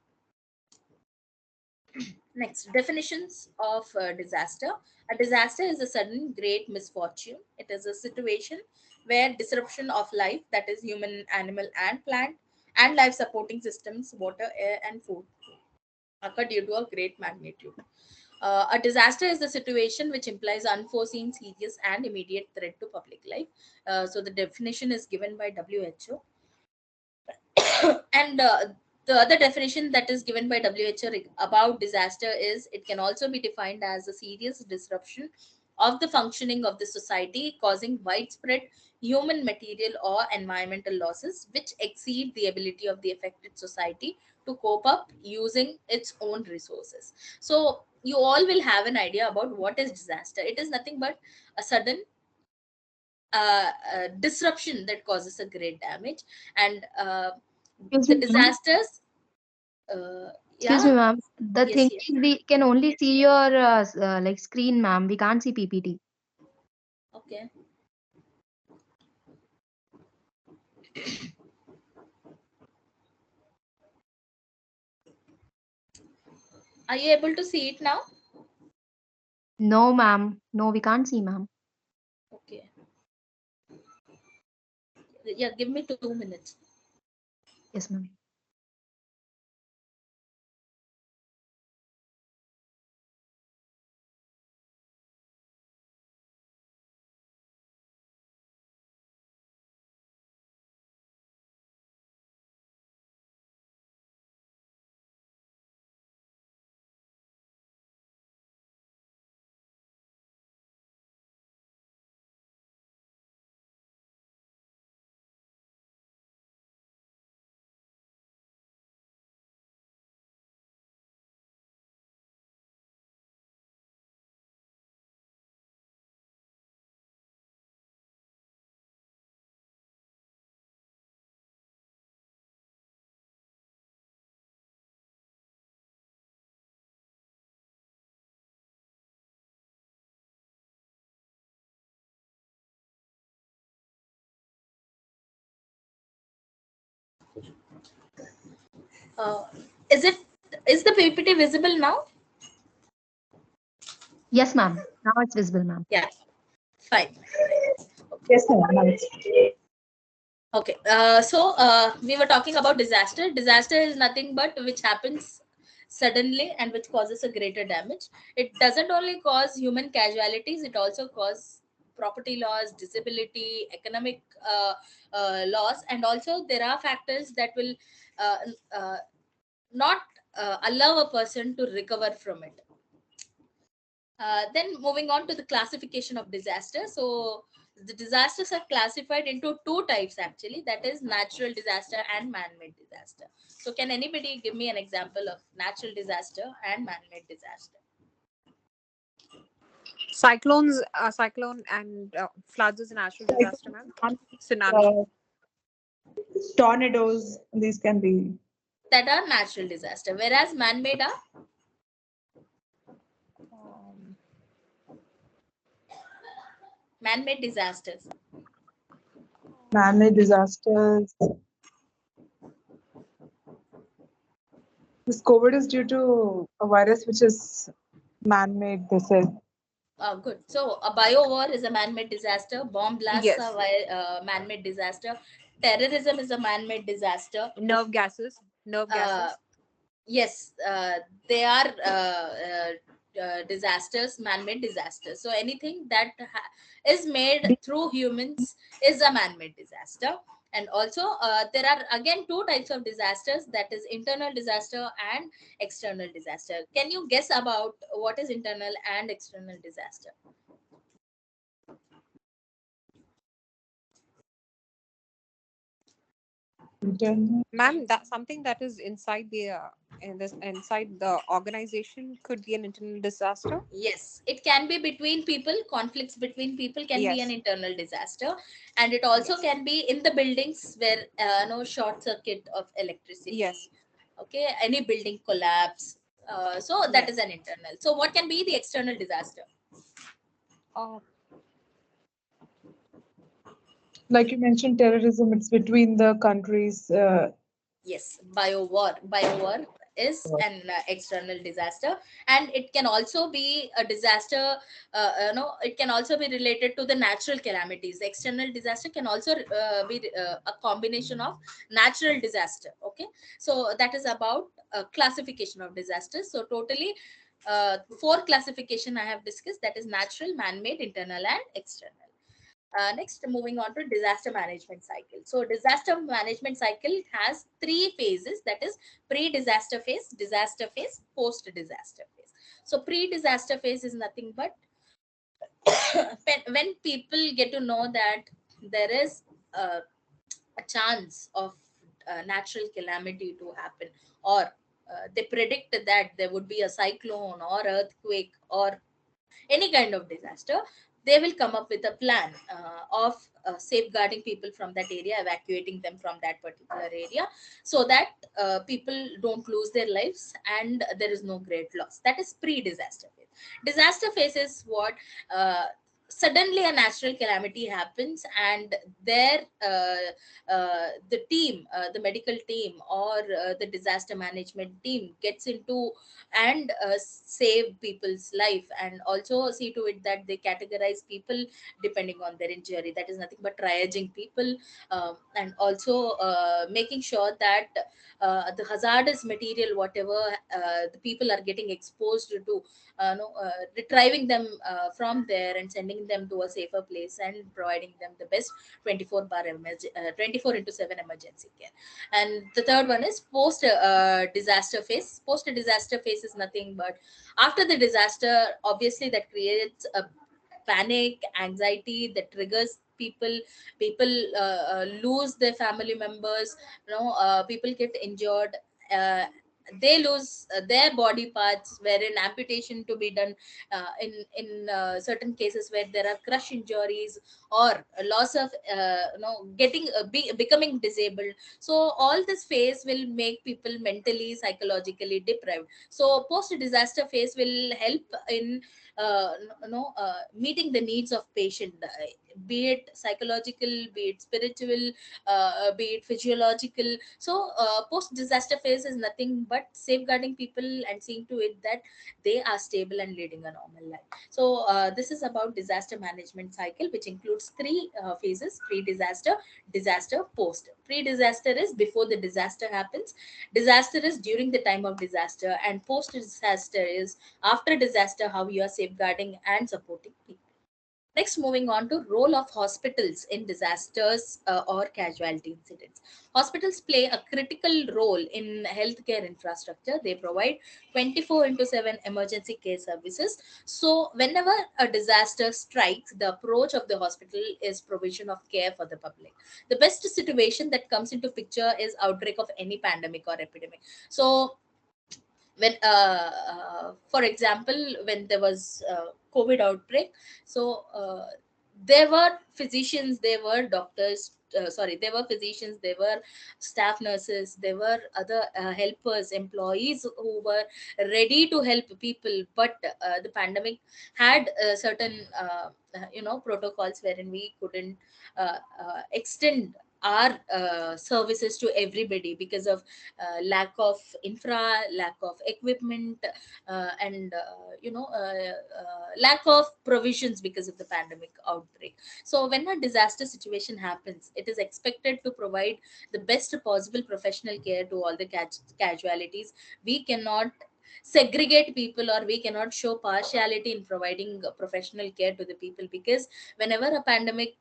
Next, definitions of disaster. A disaster is a sudden great misfortune. It is a situation where disruption of life, that is human, animal, and plant, and life supporting systems, water, air, and food, occur due to a great magnitude. A disaster is a situation which implies unforeseen, serious, and immediate threat to public life. So the definition is given by WHO. And the other definition that is given by WHO about disaster is it can also be defined as a serious disruption of the functioning of the society, causing widespread human, material, or environmental losses which exceed the ability of the affected society to cope up using its own resources. So you all will have an idea about what is disaster. It is nothing but a sudden disruption that causes a great damage, and Excuse the me, ma'am. disasters. Uh, Excuse yeah, me, ma'am. The yes, thing yes. is, we can only see your like screen, ma'am. We can't see PPT. Okay. Are you able to see it now? No, ma'am. No, we can't see, ma'am. Okay. Yeah, give me 2 minutes. Yes, ma'am. Uh, is it is the PPT visible now? Yes, ma'am. Now it's visible, ma'am. Yeah, fine. Yes, ma'am. Now it's Okay. We were talking about disaster. Disaster is nothing but which happens suddenly and which causes a greater damage. It doesn't only cause human casualties; it also causes property loss, disability, economic loss, and also there are factors that will uh, uh, not allow a person to recover from it. Then moving on to the classification of disaster. So the disasters are classified into two types actually, that is natural disaster and man-made disaster. So can anybody give me an example of natural disaster and man-made disaster? Cyclone and floods is a natural disaster, ma'am. Tsunami. Uh, Tornadoes, these can be. That are natural disaster, whereas man-made are Um, man-made disasters. Man-made disasters. This COVID is due to a virus which is man-made, they said. Good. So a bio war is a man-made disaster. Bomb blasts Yes. are man-made disaster. Terrorism is a man-made disaster. Nerve gases. Uh, yes, they are disasters, man-made disasters. So anything that is made through humans is a man-made disaster. And also there are again two types of disasters, that is internal disaster and external disaster. Can you guess about what is internal and external disaster? Ma'am, that something that is inside inside the organization could be an internal disaster. Yes, it can be between people. Conflicts between people can be an Yes. internal disaster, and it also Yes. can be in the buildings where no short circuit of electricity. Yes. Okay, any building collapse. So that is Yes. an internal. So what can be the external disaster? Uh, Like you mentioned, terrorism, it's between the countries. Yes, bio war. Bio war is an external disaster, and it can also be a disaster. It can also be related to the natural calamities. External disaster can also be a combination of natural disaster. Okay, so that is about classification of disasters. So totally, four classification I have discussed. That is natural, man-made, internal, and external. Next, moving on to disaster management cycle. So disaster management cycle has three phases, that is pre-disaster phase, disaster phase, post-disaster phase. So pre-disaster phase is nothing but when people get to know that there is a chance of natural calamity to happen, or they predict that there would be a cyclone or earthquake or any kind of disaster, they will come up with a plan of safeguarding people from that area, evacuating them from that particular area, so that people don't lose their lives and there is no great loss. That is pre-disaster phase. Disaster phase is what suddenly a natural calamity happens, and there the team, the medical team or the disaster management team gets into and save people's life, and also see to it that they categorize people depending on their injury. That is nothing but triaging people, and also making sure that the hazardous material whatever the people are getting exposed to, retrieving them from there and sending them to a safer place and providing them the best 24 into 7 emergency care. And the third one is post disaster phase. Post disaster phase is nothing but after the disaster, obviously that creates a panic, anxiety, that triggers people lose their family members, people get injured, uh, they lose their body parts, wherein amputation to be done in certain cases where there are crush injuries or a loss of becoming disabled. So all this phase will make people mentally, psychologically deprived. So post disaster phase will help in meeting the needs of patient, be it psychological, be it spiritual, be it physiological. So post disaster phase is nothing but safeguarding people and seeing to it that they are stable and leading a normal life. So this is about disaster management cycle, which includes three phases: pre-disaster, disaster, post. Pre-disaster is before the disaster happens, disaster is during the time of disaster, and post disaster is after disaster, how you are safeguarding and supporting people. Next, moving on to role of hospitals in disasters or casualty incidents. Hospitals play a critical role in healthcare infrastructure. They provide 24 into 7 emergency care services. So, whenever a disaster strikes, the approach of the hospital is provision of care for the public. The best situation that comes into picture is outbreak of any pandemic or epidemic. So, when for example, when there was COVID outbreak, so there were physicians, there were doctors, sorry, there were physicians, there were staff nurses, there were other helpers, employees who were ready to help people, but the pandemic had certain protocols wherein we couldn't extend our services to everybody because of lack of infra, lack of equipment, and lack of provisions because of the pandemic outbreak. So when a disaster situation happens, it is expected to provide the best possible professional care to all the casualties. We cannot segregate people, or we cannot show partiality in providing professional care to the people, because whenever a pandemic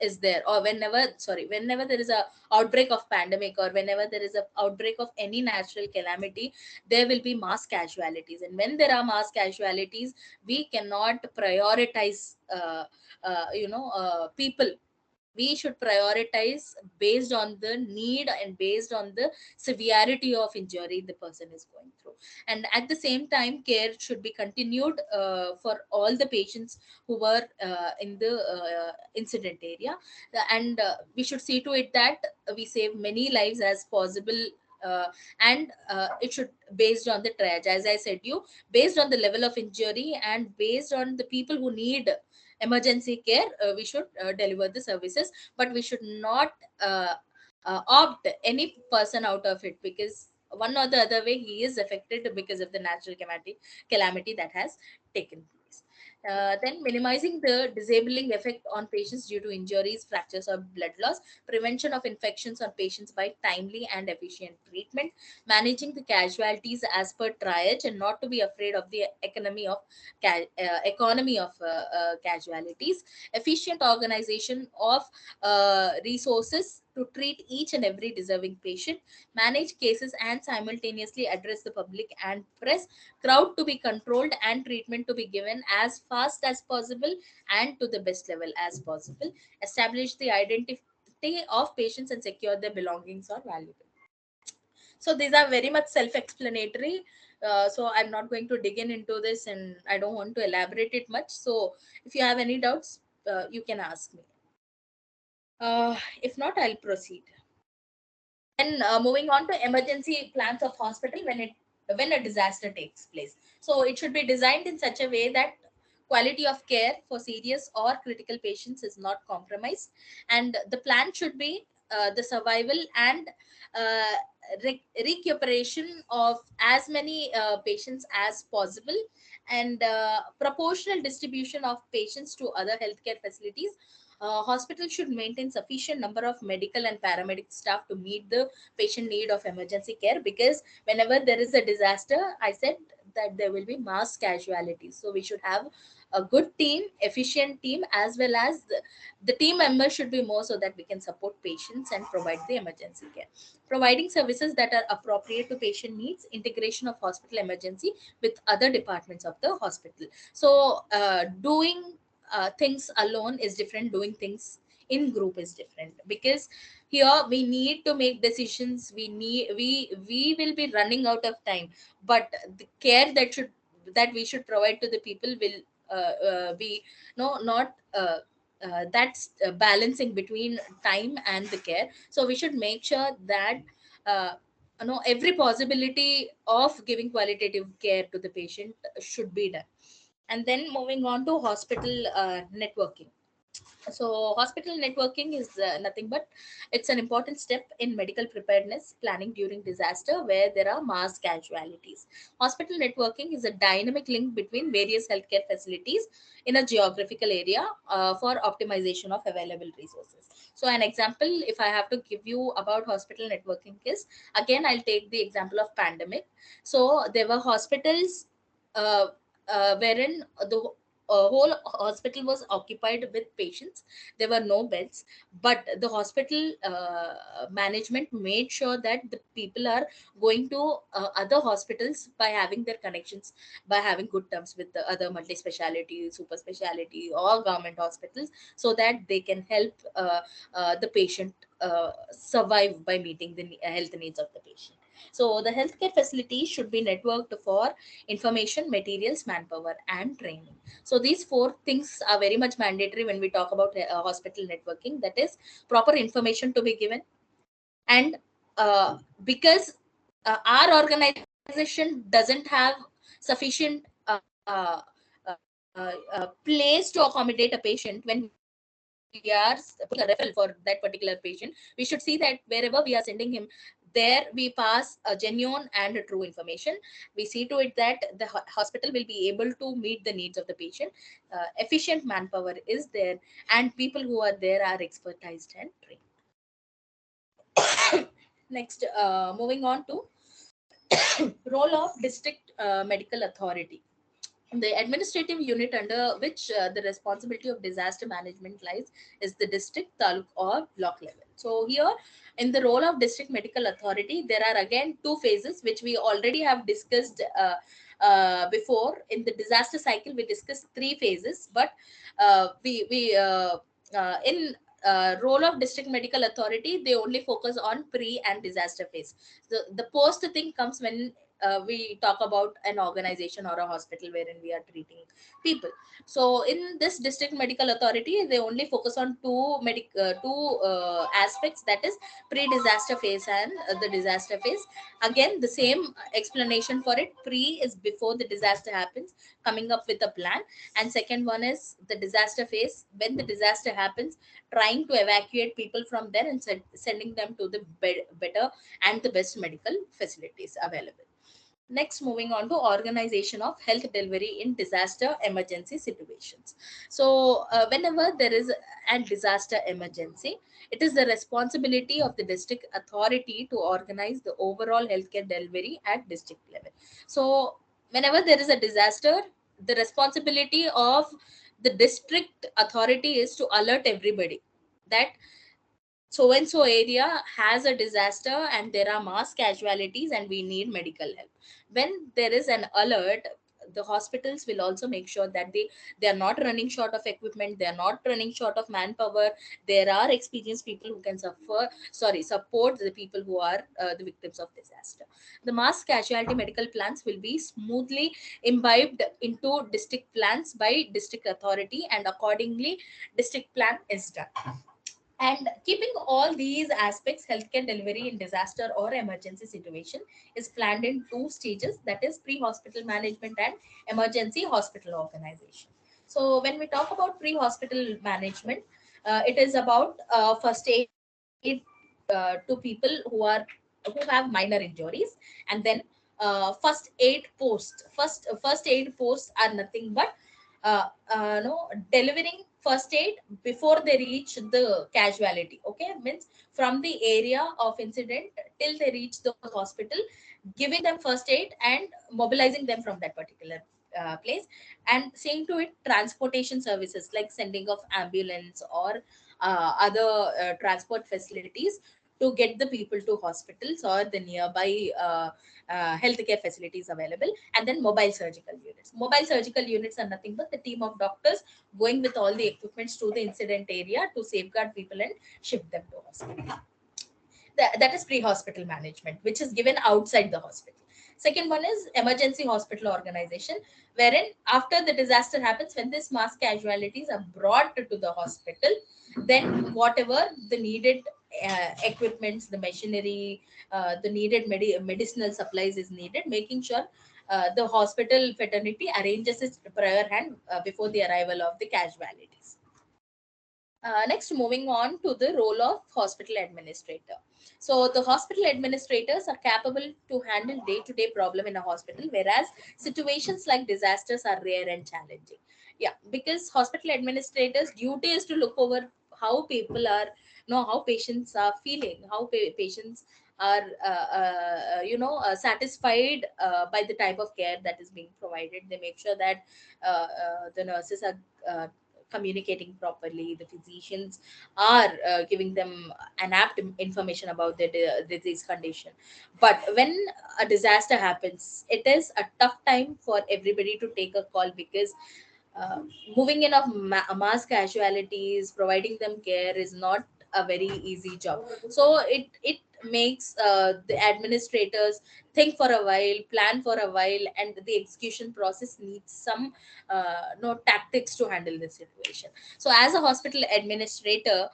is there, or whenever there is a outbreak of pandemic, or whenever there is a outbreak of any natural calamity, there will be mass casualties. And when there are mass casualties, we cannot prioritize people. We should prioritize based on the need and based on the severity of injury the person is going through. And at the same time, care should be continued for all the patients who were in the incident area. And we should see to it that we save many lives as possible. And it should based on the triage, as I said you, based on the level of injury and based on the people who need emergency care, we should deliver the services, but we should not opt any person out of it, because one or the other way he is affected because of the natural calamity that has taken place. Then minimizing the disabling effect on patients due to injuries, fractures, or blood loss, prevention of infections on patients by timely and efficient treatment, managing the casualties as per triage and not to be afraid of the economy of casualties, efficient organization of resources to treat each and every deserving patient, manage cases and simultaneously address the public and press, crowd to be controlled and treatment to be given as fast as possible and to the best level as possible, establish the identity of patients and secure their belongings or valuable. So these are very much self-explanatory. So I'm not going to dig in into this, and I don't want to elaborate it much. So if you have any doubts, you can ask me. If not, I'll proceed. And moving on to emergency plans of hospital when a disaster takes place. So it should be designed in such a way that quality of care for serious or critical patients is not compromised, and the plan should be the survival and uh, recuperation of as many patients as possible, and proportional distribution of patients to other healthcare facilities. Hospitals should maintain sufficient number of medical and paramedic staff to meet the patient need of emergency care, because whenever there is a disaster, I said that there will be mass casualties. So we should have a good team, efficient team, as well as the team members should be more, so that we can support patients and provide the emergency care. Providing services that are appropriate to patient needs, integration of hospital emergency with other departments of the hospital. So doing things alone is different, doing things in group is different, because here we need to make decisions, we will be running out of time, but the care that we should provide to the people will be no not that's balancing between time and the care. So we should make sure that uh, every possibility of giving qualitative care to the patient should be done. And then moving on to hospital networking. So hospital networking is nothing but it's an important step in medical preparedness planning during disaster where there are mass casualties. Hospital networking is a dynamic link between various healthcare facilities in a geographical area for optimization of available resources. So an example, if I have to give you about hospital networking, is again I'll take the example of pandemic. So there were hospitals wherein the whole hospital was occupied with patients. There were no beds, but the hospital management made sure that the people are going to other hospitals by having their connections, by having good terms with the other multi-speciality, super speciality, or government hospitals, so that they can help the patient survive by meeting the health needs of the patient. So the healthcare facilities should be networked for information, materials, manpower, and training. So these four things are very much mandatory when we talk about hospital networking. That is, proper information to be given, and because our organization doesn't have sufficient place to accommodate a patient, when we are putting a referral for that particular patient, we should see that wherever we are sending him, there we pass a genuine and a true information. We see to it that the hospital will be able to meet the needs of the patient. Efficient manpower is there, and people who are there are expertised and trained. Next, moving on to role of district medical authority. The administrative unit under which the responsibility of disaster management lies is the district, taluk, or block level. So here, in the role of district medical authority, there are again two phases which we already have discussed before. In the disaster cycle, we discussed three phases, but in role of district medical authority, they only focus on pre and disaster phase. The post thing comes when we talk about an organization or a hospital wherein we are treating people. So in this district medical authority, they only focus on two aspects, that is pre-disaster phase and the disaster phase. Again, the same explanation for it. Pre is before the disaster happens, coming up with a plan, and second one is the disaster phase, when the disaster happens, trying to evacuate people from there and sending them to the better and the best medical facilities available. Next, moving on to organization of health delivery in disaster emergency situations. So whenever there is a disaster emergency, it is the responsibility of the district authority to organize the overall healthcare delivery at district level. So whenever there is a disaster, the responsibility of the district authority is to alert everybody that so and so area has a disaster and there are mass casualties and we need medical help. When there is an alert, the hospitals will also make sure that they are not running short of equipment, they are not running short of manpower. There are experienced people who can support the people who are the victims of disaster. The mass casualty medical plans will be smoothly imbibed into district plans by district authority, and accordingly district plan is done. And keeping all these aspects, healthcare delivery in disaster or emergency situation is planned in two stages, that is pre-hospital management and emergency hospital organization. So when we talk about pre-hospital management, it is about first aid to people who have minor injuries, and then first aid post. First aid posts are nothing but no, delivering first aid before they reach the casualty. Okay, means from the area of incident till they reach the hospital, giving them first aid and mobilizing them from that particular place, and seeing to it transportation services like sending of ambulance or other transport facilities to get the people to hospitals or the nearby healthcare facilities available. And then mobile surgical units. Mobile surgical units are nothing but the team of doctors going with all the equipments to the incident area to safeguard people and ship them to hospital. That is pre-hospital management, which is given outside the hospital. Second one is emergency hospital organization, wherein after the disaster happens, when these mass casualties are brought to the hospital, then whatever the needed equipments, the machinery, the needed medicinal supplies is needed, making sure the hospital fraternity arranges its prior hand before the arrival of the casualties. Next, moving on to the role of hospital administrator. So the hospital administrators are capable to handle day-to-day problem in a hospital, whereas situations like disasters are rare and challenging. Yeah, because hospital administrators' duty is to look over how people are, know how patients are feeling, how patients are satisfied by the type of care that is being provided. They make sure that the nurses are communicating properly, the physicians are giving them an apt information about their disease condition. But when a disaster happens, it is a tough time for everybody to take a call, because uh, moving in of mass casualties, providing them care is not a very easy job. So it makes the administrators think for a while, plan for a while, and the execution process needs some no tactics to handle the situation. So as a hospital administrator,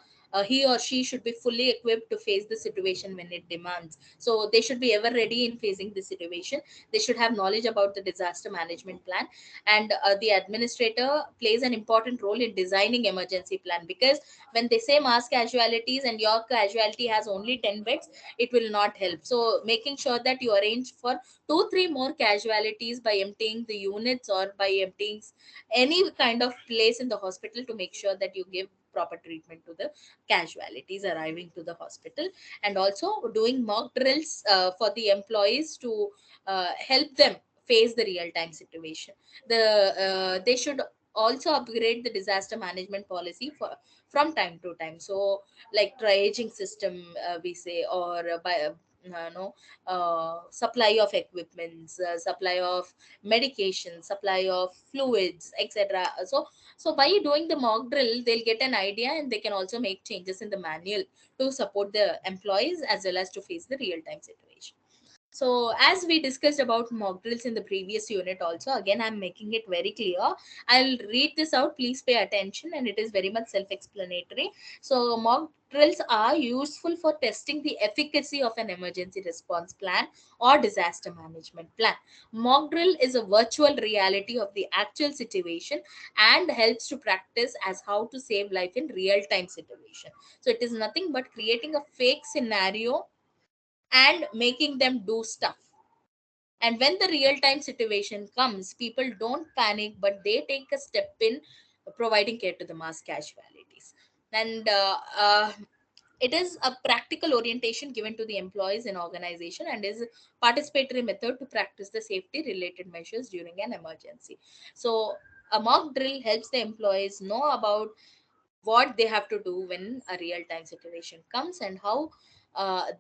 he or she should be fully equipped to face the situation when it demands. So they should be ever ready in facing the situation. They should have knowledge about the disaster management plan, and the administrator plays an important role in designing emergency plan, because when they say mass casualties and your casualty has only 10 beds, it will not help. So making sure that you arrange for 2 3 more casualties by emptying the units or by emptying any kind of place in the hospital, to make sure that you give proper treatment to the casualties arriving to the hospital. And also doing mock drills for the employees to help them face the real time situation. They should also upgrade the disaster management policy for from time to time. So like triaging system, we say, or by no supply of equipments, supply of medication, supply of fluids, etc. So by doing the mock drill, they'll get an idea, and they can also make changes in the manual to support the employees as well as to face the real time situation. So, as we discussed about mock drills in the previous unit, also, again, I'm making it very clear. I'll read this out, please pay attention, and it is very much self explanatory. So, mock drills are useful for testing the efficacy of an emergency response plan or disaster management plan. Mock drill is a virtual reality of the actual situation and helps to practice as how to save life in real time situation. So, it is nothing but creating a fake scenario and making them do stuff. And when the real time situation comes, people don't panic, but they take a step in providing care to the mass casualties. And it is a practical orientation given to the employees in organization, and is a participatory method to practice the safety related measures during an emergency. So a mock drill helps the employees know about what they have to do when a real time situation comes, and how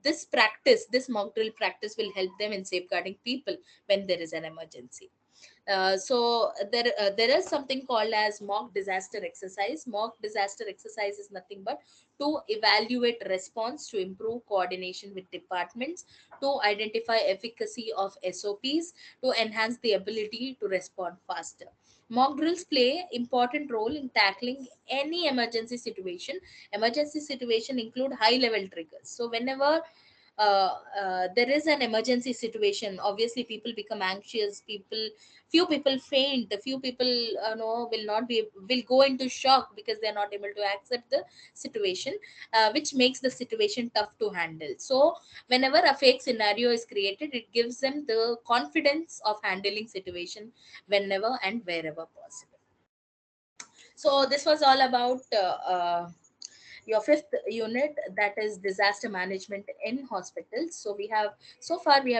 this mock drill practice will help them in safeguarding people when there is an emergency. There is something called as mock disaster exercise. Mock disaster exercise is nothing but to evaluate response, to improve coordination with departments, to identify efficacy of SOPs, to enhance the ability to respond faster. Mock drills play important role in tackling any emergency situation. Emergency situation include high level triggers. So whenever there is an emergency situation, obviously people become anxious, few people faint, a few people will not be will go into shock because they are not able to accept the situation, which makes the situation tough to handle. So whenever a fake scenario is created, it gives them the confidence of handling situation whenever and wherever possible. So this was all about your fifth unit, that is disaster management in hospitals. So we have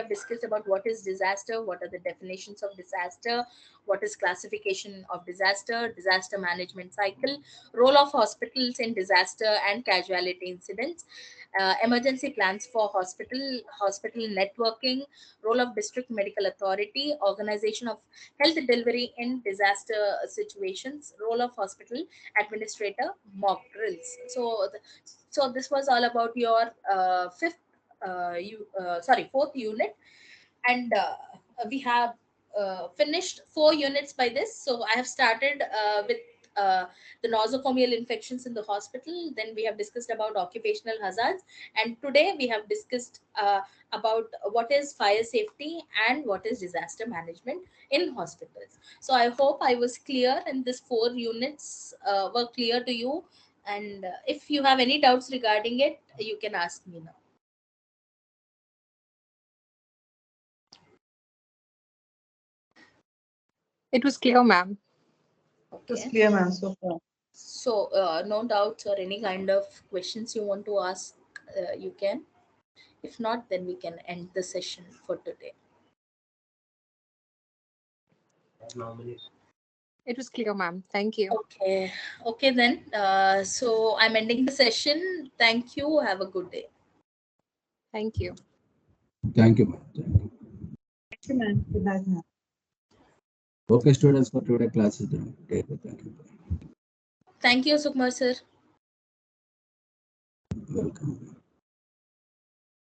discussed about what is disaster, what are the definitions of disaster, what is classification of disaster management cycle, role of hospitals in disaster and casualty incidents, emergency plans for hospital networking, role of district medical authority, organization of health delivery in disaster situations, role of hospital administrator, mock drills. So this was all about your fourth unit. And we have finished 4 units by this. So I have started with uh, the nosocomial infections in the hospital. Then we have discussed about occupational hazards, and today we have discussed about what is fire safety and what is disaster management in hospitals. So I hope I was clear, and these 4 units were clear to you. And if you have any doubts regarding it, you can ask me now. It was clear, ma'am. It was Okay. clear, ma'am, so far. So, no doubts or any kind of questions you want to ask, you can. If not, then we can end the session for today. It was clear, ma'am. Thank you. Okay then. So I'm ending the session. Thank you. Have a good day. Thank you. Thank you, ma'am. Thank you. Thank you, ma'am. Good night, ma'am. Okay, students, for today class is done. Okay, thank you. Thank you, Sukumar sir.